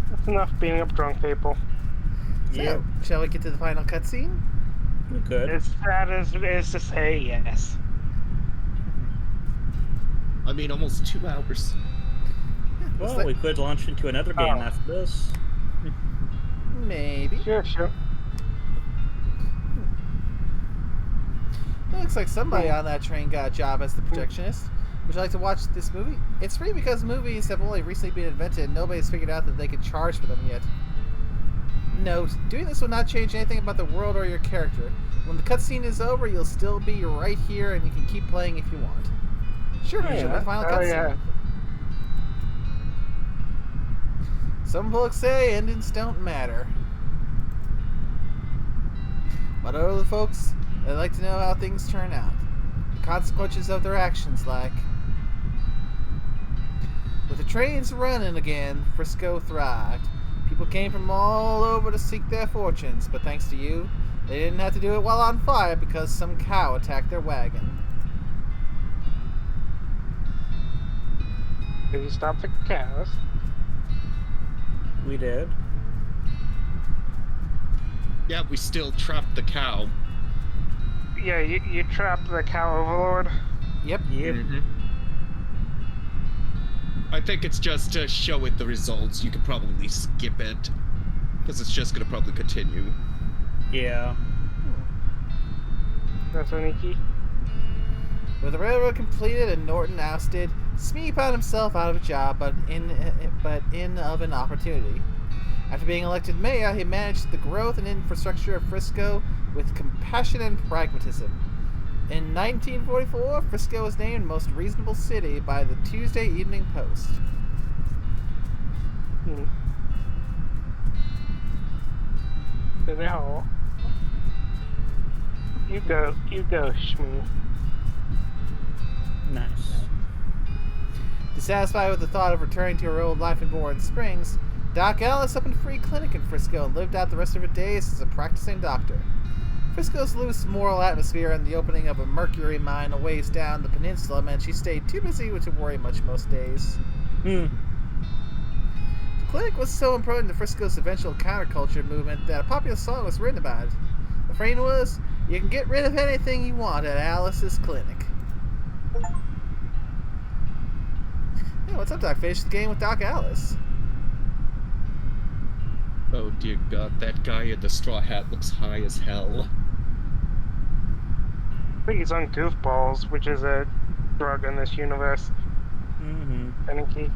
That's enough beating up drunk people. So, Yep, shall we get to the final cutscene? we could. As sad as it is to say, yes. I mean, almost 2 hours. Looks Well, like- we could launch into another game Oh. after this. Maybe. Sure. It looks like somebody on that train got a job as the projectionist. Would you like to watch this movie? It's free because movies have only recently been invented and nobody's figured out that they can charge for them yet. No, doing this will not change anything about the world or your character. When the cutscene is over, you'll still be right here and you can keep playing if you want. Sure, show me the final cutscene. yeah. Some folks say endings don't matter. But other folks, they like to know how things turn out. The consequences of their actions, like. With the trains running again, Frisco thrived. People came from all over to seek their fortunes, but thanks to you, they didn't have to do it while on fire because some cow attacked their wagon. Did you stop the cows? We did. Yeah, we still trapped the cow. Yeah, you trapped the cow overlord. Yep. Yep. I think it's just to show it the results. You could probably skip it. Because it's just going to probably continue. Yeah. That's Oniki. With the railroad completed and Norton ousted, Smee found himself out of a job, but in of an opportunity. After being elected mayor, he managed the growth and infrastructure of Frisco with compassion and pragmatism. In 1944, Frisco was named Most Reasonable City by the Tuesday Evening Post. No. You go, Shmoo. Nice. Dissatisfied with the thought of returning to her old life in Bourne Springs, Doc Alice opened a free clinic in Frisco and lived out the rest of her days as a practicing doctor. Frisco's loose moral atmosphere and the opening of a mercury mine a ways down the peninsula meant she stayed too busy to worry much most days. The clinic was so important to Frisco's eventual counterculture movement that a popular song was written about it. The refrain was, "You can get rid of anything you want at Alice's clinic." Hey, what's up, Doc? Finished the game with Doc Alice. Oh dear god, that guy in the straw hat looks high as hell. I think he's on goofballs, which is a drug in this universe. Oniki.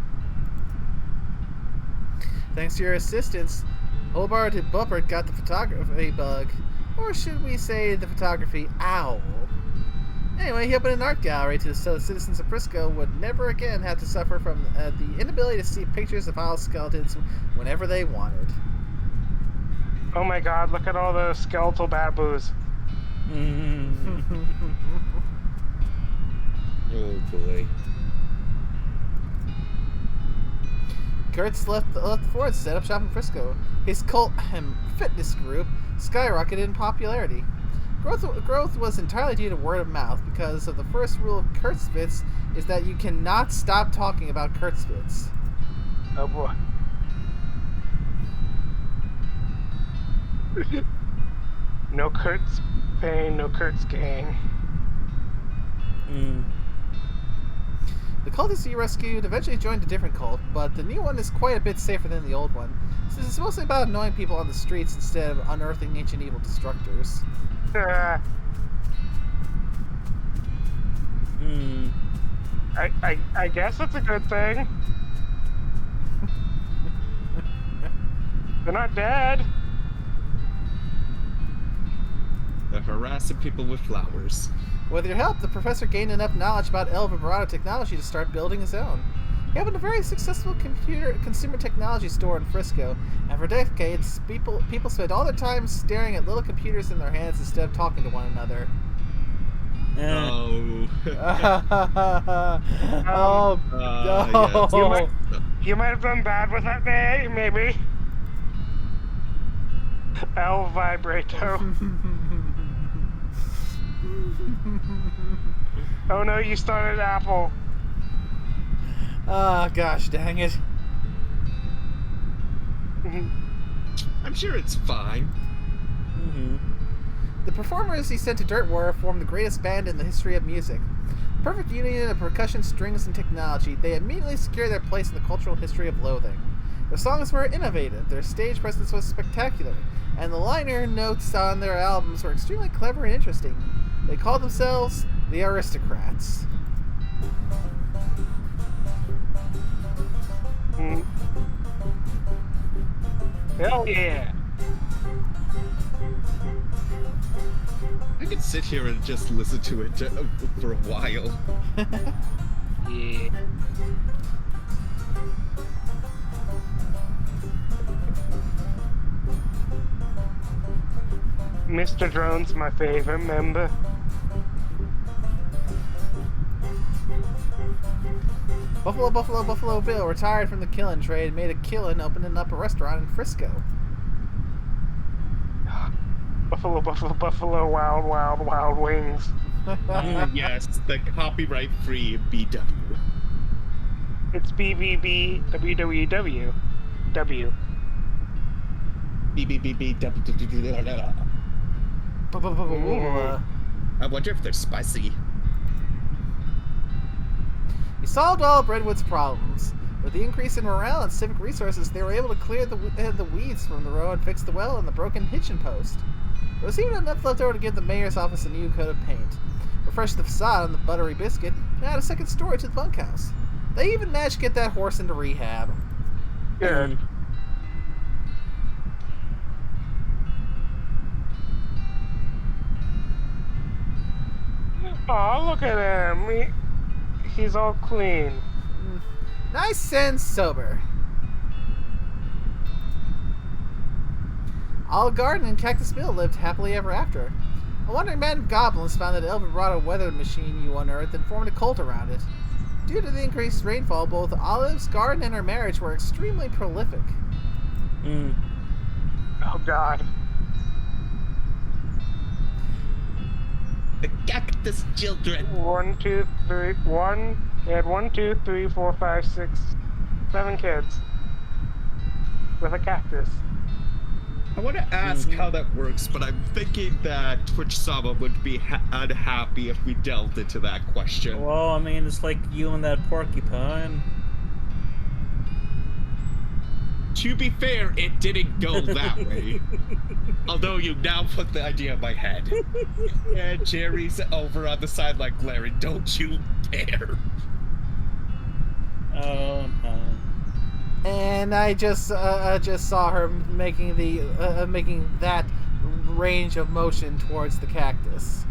Thanks to your assistance, Hobart and Buppert got the photography bug. Or should we say the photography owl? Anyway, he opened an art gallery so the citizens of Frisco would never again have to suffer from the inability to see pictures of owl skeletons whenever they wanted. Oh my god, look at all those skeletal baboos. Oh boy. Kurtz left the fort to set up shop in Frisco. His cult fitness group skyrocketed in popularity. Growth was entirely due to word of mouth because of the first rule of Kurtzfits is that you cannot stop talking about Kurtzfits. Oh boy. No Kurtz pain, no Kurtz gain. The cultists he rescued eventually joined a different cult, but the new one is quite a bit safer than the old one, since it's mostly about annoying people on the streets instead of unearthing ancient evil destructors. I guess it's a good thing. They're not dead. They're harassing people with flowers. With your help, the professor gained enough knowledge about El Vibrato technology to start building his own. He opened a very successful consumer technology store in Frisco, and for decades, people spent all their time staring at little computers in their hands instead of talking to one another. Oh. Oh, yes. no. You might have done bad with that name, maybe. El Vibrato. Oh no, you started Apple. Oh, gosh dang it. I'm sure it's fine. The performers he sent to Dirt War formed the greatest band in the history of music. Perfect union of percussion, strings, and technology, they immediately secured their place in the cultural history of Loathing. Their songs were innovative, their stage presence was spectacular, and the liner notes on their albums were extremely clever and interesting. They called themselves the Aristocrats. Hell yeah. I could sit here and just listen to it for a while. Yeah. Mr. Drone's my favorite member. Buffalo Bill retired from the killing trade and made a killing opening up a restaurant in Frisco. Buffalo, wild wings. Yes, the copyright-free BW. It's BBB WWW. W. BBBB. I wonder if they're spicy. He solved all of Redwood's problems. With the increase in morale and civic resources, they were able to clear the weeds from the road and fix the well and the broken hitching post. There was even enough left over to give the mayor's office a new coat of paint, refresh the facade on the buttery biscuit, and add a second story to the bunkhouse. They even managed to get that horse into rehab. Good. Oh, look at him. He's all clean. Nice and sober. Olive Garden and Cactus Mill lived happily ever after. A wandering band of goblins found that El Vibrato weather machine you unearthed and formed a cult around it. Due to the increased rainfall, both Olive's garden and her marriage were extremely prolific. Oh, God. The cactus children. 1, 2, 3, 1. They had 1, 2, 3, 4, 5, 6, 7 kids. With a cactus. I want to ask how that works, but I'm thinking that Twitch Sama would be unhappy if we delved into that question. Well, I mean, it's like you and that porcupine. To be fair, it didn't go that way. Although you now put the idea in my head. Yeah, Jerry's over on the sideline glaring, don't you dare. Oh, no. And I just saw her making making that range of motion towards the cactus.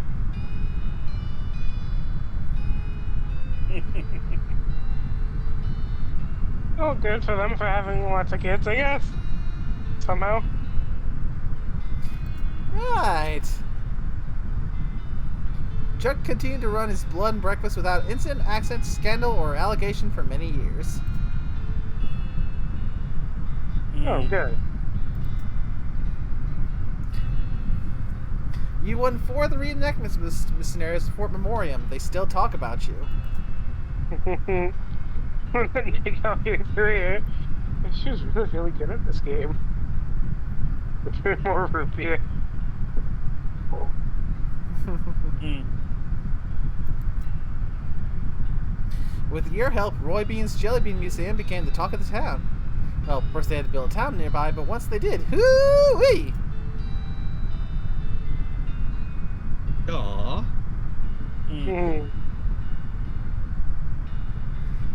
Oh, good for them for having lots of kids, I guess. Somehow. Right. Chuck continued to run his blood and breakfast without incident, accident, scandal, or allegation for many years. Oh, good. You won 4 of the reenactments of this scenarios at Fort Memoriam. They still talk about you. She was really good at this game. More root beer. With your help, Roy Bean's Jelly Bean Museum became the talk of the town. Well, first they had to build a town nearby, but once they did, hoo-wee! Aww.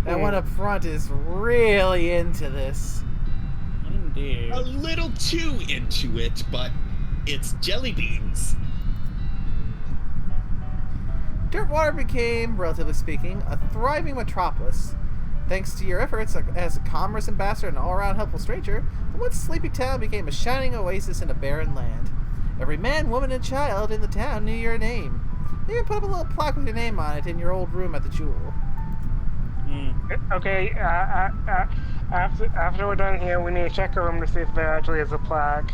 That one up front is really into this. Indeed. A little too into it, but it's jelly beans. Dirtwater became, relatively speaking, a thriving metropolis. Thanks to your efforts as a commerce ambassador and all-around helpful stranger, the once sleepy town became a shining oasis in a barren land. Every man, woman, and child in the town knew your name. They even put up a little plaque with your name on it in your old room at the Jewel. Okay, after we're done here, we need to check a room to see if there actually is a plaque.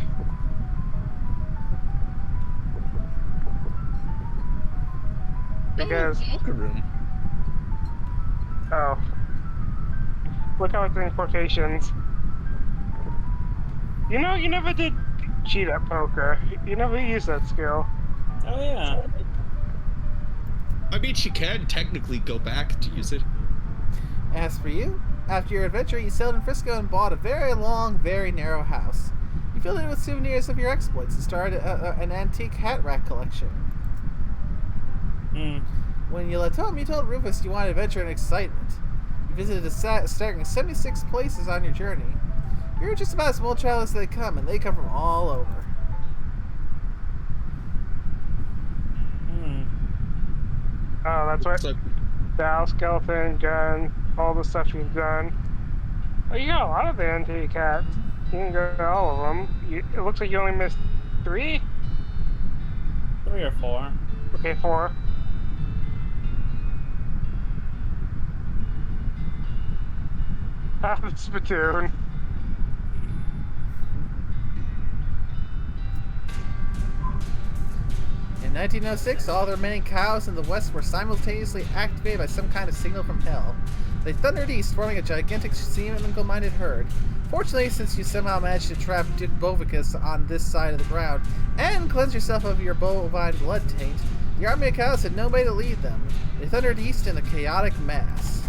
Because Locker room. oh, look how it's in quotations. You know, you never did cheat at poker. You never used that skill. Oh yeah. I mean, she can technically go back to use it. As for you, after your adventure, you sailed in Frisco and bought a very long, very narrow house. You filled it with souvenirs of your exploits and started an antique hat rack collection. When you left home, you told Rufus you wanted adventure and excitement. You visited a staggering 76 places on your journey. You're just about as small child as they come, and they come from all over. Oh, that's what. So, Bow, skeleton, gun, all the stuff you've done. Oh, you got a lot of the antique hats. You can go to all of them. It looks like you only missed 3? 3 or 4. Okay, 4. Ah, the spittoon. In 1906, all the remaining cows in the west were simultaneously activated by some kind of signal from hell. They thundered east, forming a gigantic single-minded herd. Fortunately, since you somehow managed to trap Duke Bovicus on this side of the ground and cleanse yourself of your bovine blood taint, the army of cows had nobody to lead them. They thundered east in a chaotic mass.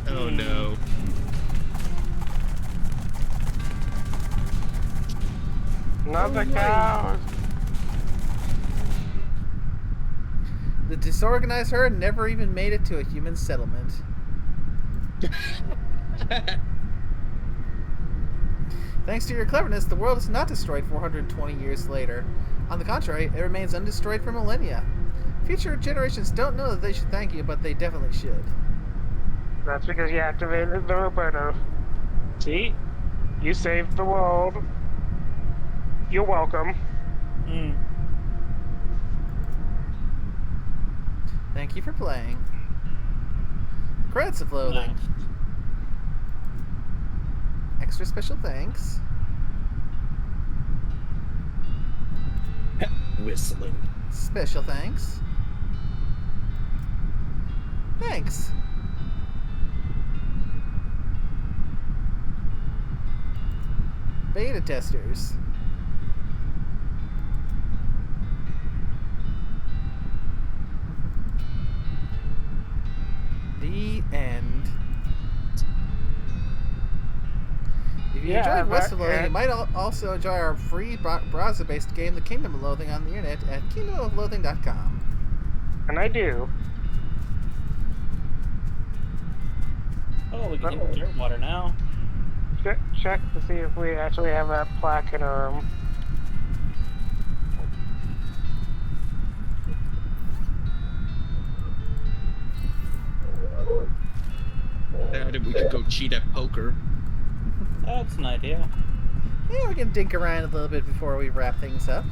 oh no. Not the Alright. cows. The disorganized herd never even made it to a human settlement. Thanks to your cleverness, the world is not destroyed 420 years later. On the contrary, it remains undestroyed for millennia. Future generations don't know that they should thank you, but they definitely should. That's because you activated the Roberto. See? You saved the world. You're welcome. Thank you for playing. Credits of Loathing. Nice. Extra special thanks. Whistling. Special thanks. Thanks. Beta testers. The end. If you Yeah, enjoyed West of but- Loathing, you might also enjoy our free browser-based game, The Kingdom of Loathing, on the internet at kingdomofloathing.com. And I do. Oh, we can get dirt water now. Check to see if we actually have that plaque in our room. And we could go cheat at poker. That's an idea. Yeah, we can dink around a little bit before we wrap things up.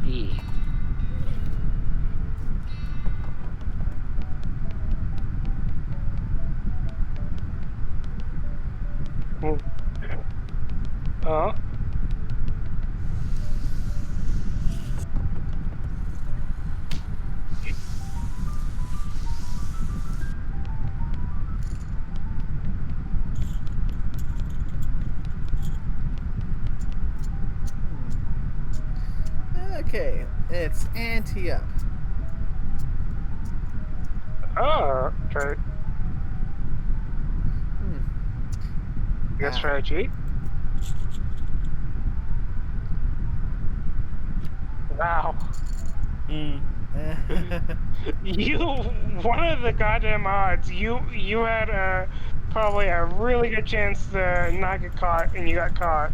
Yeah. Oh. Okay, it's ante up. Oh, okay. Guess try to cheat. Wow. You, one of the goddamn odds, you had probably a really good chance to not get caught, and you got caught.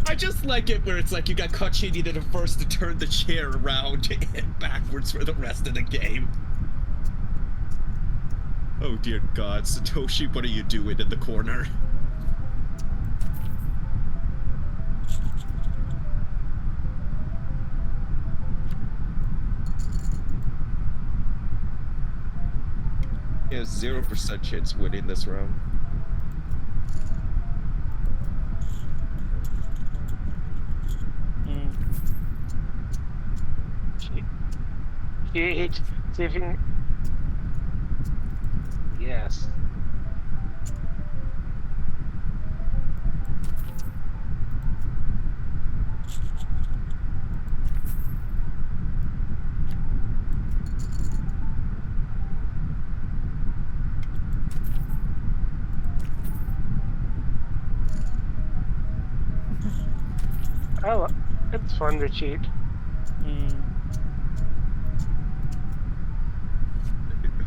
I just like it where it's like you got caught cheating and forced to turn the chair around and backwards for the rest of the game. Oh dear God, Satoshi, what are you doing in the corner? He has 0% chance winning this round. Cheat. See if you can. Yes. Oh, it's fun to cheat.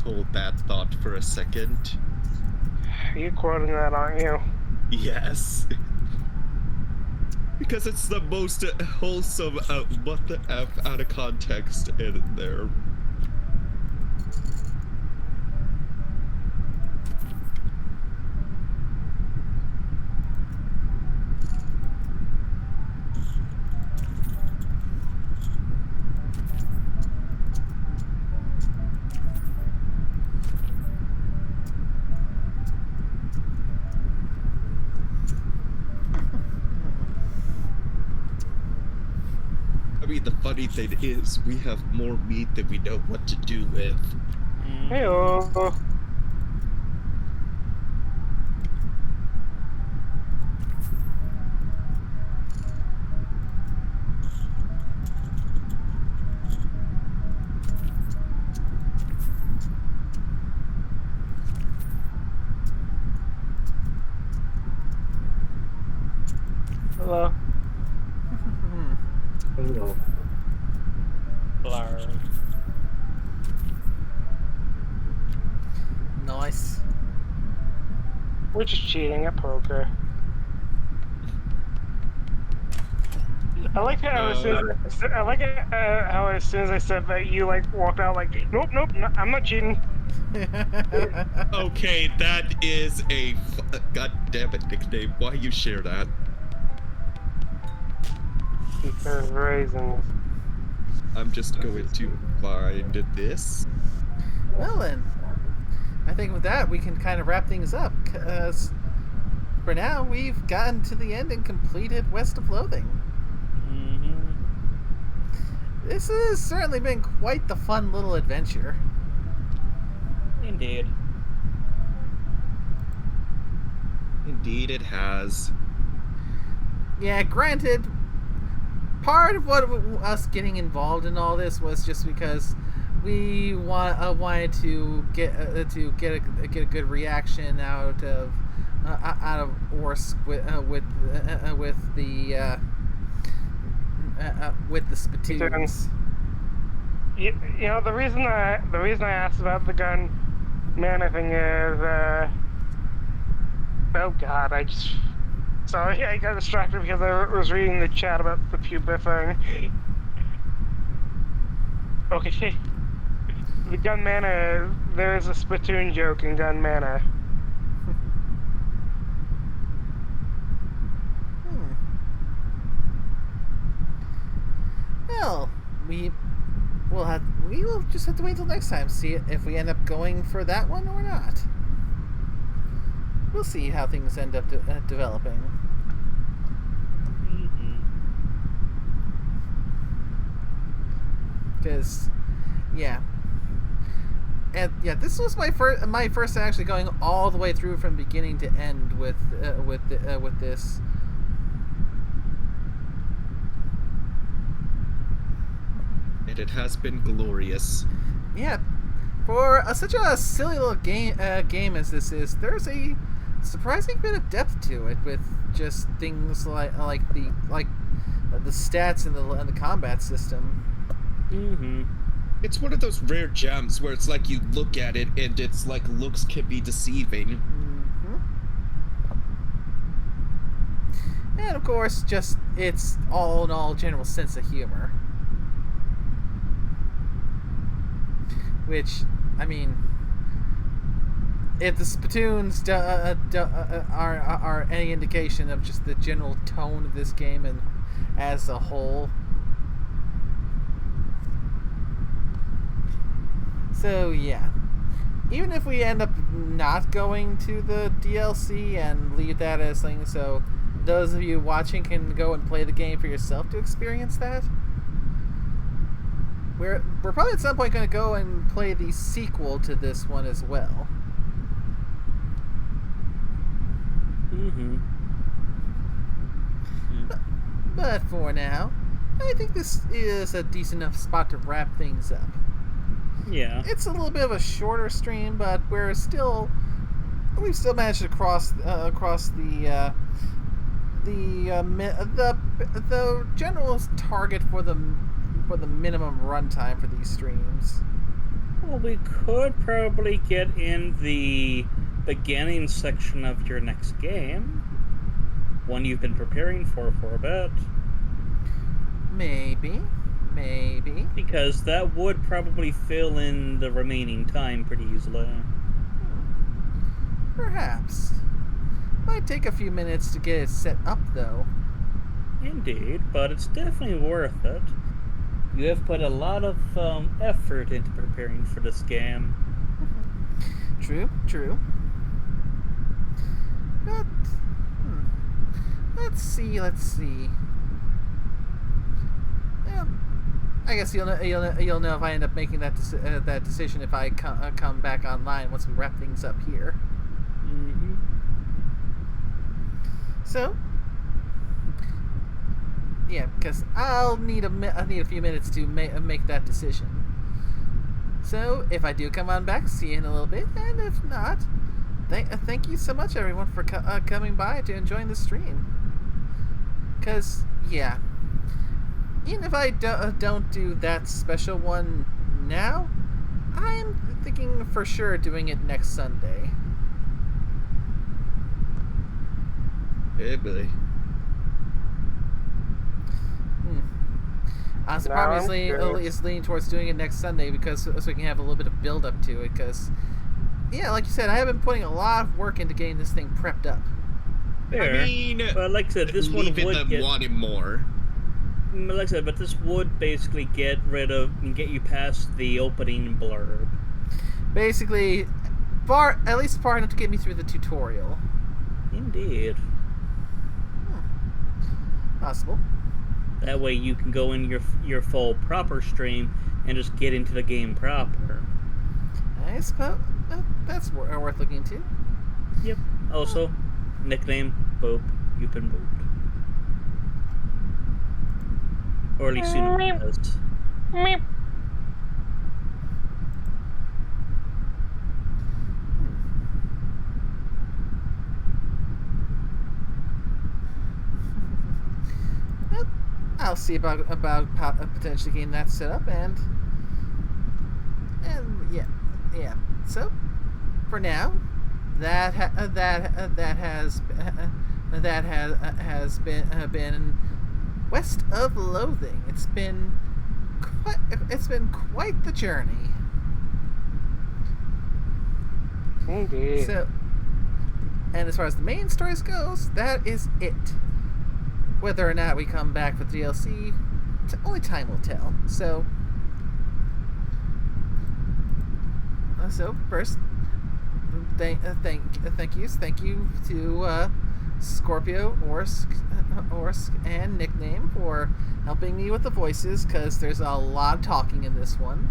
Hold that thought for a second. You quoting that, aren't you? Yes. Because it's the most wholesome what the F out of context in there. I mean, the funny thing is, we have more meat than we know what to do with. Heyo. Hello. Hello. Blur. Nice. We're just cheating at poker. I like how as soon as I like it, how as soon as I said that, you like walked out like, nope, I'm not cheating. Okay, that is a god damn it nickname. Why you share that? Because raisins. I'm just going to find this. Well then, I think with that we can kind of wrap things up. Cause for now we've gotten to the end and completed West of Loathing. This has certainly been quite the fun little adventure. Indeed. Indeed, it has. Yeah, granted, part of what us getting involved in all this was just because we wanted to get a good reaction out of Orsk with the spittoons. You know the reason I asked about the gun mana thing is oh god, sorry, I got distracted because I was reading the chat about the pupa thing. Okay, the gun mana, there's a spittoon joke in gun mana. Well, we will just have to wait until next time, see if we end up going for that one or not. We'll see how things end up developing. Because, yeah. And yeah, this was my first actually going all the way through from beginning to end with this. And it has been glorious. Yeah, for such a silly little game as this is, there's a surprising bit of depth to it, with just things like the stats and the combat system. It's one of those rare gems where it's like you look at it and it's like looks can be deceiving. And of course, just its all in all general sense of humor. Which, I mean, if the spittoons are any indication of just the general tone of this game and as a whole. So yeah, even if we end up not going to the DLC and leave that as thing, so those of you watching can go and play the game for yourself to experience that. We're probably at some point going to go and play the sequel to this one as well. Mm-hmm. But for now, I think this is a decent enough spot to wrap things up. Yeah. It's a little bit of a shorter stream, but we've still managed to cross the general target for the minimum runtime for these streams. Well, we could probably get in the beginning section of your next game, one you've been preparing for a bit. Maybe. Because that would probably fill in the remaining time pretty easily. Perhaps. Might take a few minutes to get it set up, though. Indeed, but it's definitely worth it. You have put a lot of effort into preparing for this game. True. But, let's see. Well, I guess you'll know if I end up making that decision if I come back online once we wrap things up here. Mm-hmm. So, yeah, because I'll need a few minutes to make that decision. So, if I do come on back, see you in a little bit, and if not, thank you so much, everyone, for coming by to enjoying the stream. Because, yeah, even if I don't do that special one now, I'm thinking for sure doing it next Sunday. Hey, Billy. Honestly, No, probably I'm good. is leaning towards doing it next Sunday because so we can have a little bit of build up to it. Because, yeah, like you said, I have been putting a lot of work into getting this thing prepped up. Fair. I mean, But like I said, this one leaving would them get... wanting more. Like I said, but this would basically get rid of and get you past the opening blurb. Basically, at least far enough to get me through the tutorial. Indeed. Possible. That way you can go in your full proper stream and just get into the game proper. I suppose that's worth looking into. Yep. Also, nickname, Boop. You've been booped. Or at least you know it as. Meep. Well, I'll see about potentially getting that set up and yeah. So for now, that has been West of Loathing. It's been quite the journey. Indeed. So, and as far as the main stories goes, that is it. Whether or not we come back for DLC, only time will tell. So first, thank you to Scorpio, Orsk, and Nickname for helping me with the voices, because there's a lot of talking in this one.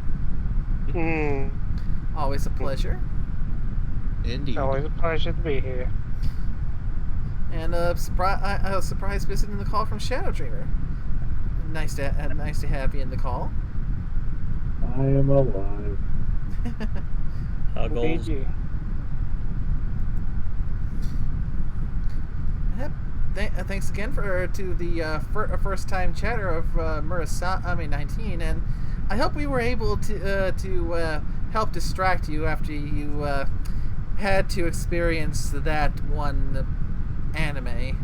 Always a pleasure. Indeed. Always a pleasure to be here. And a surprise visit in the call from Shadow Dreamer. Nice to have you in the call. I am alive. Goals. Indeed. Yep. Thanks again to the first time chatter of Murasami 19, and I hope we were able to help distract you after you had to experience that one anime.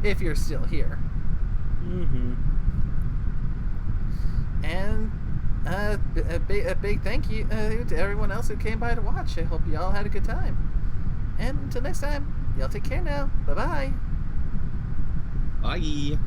if you're still here. Mm-hmm. And a big thank you to everyone else who came by to watch. I hope you all had a good time. And until next time, y'all take care now. Bye-bye. Bye.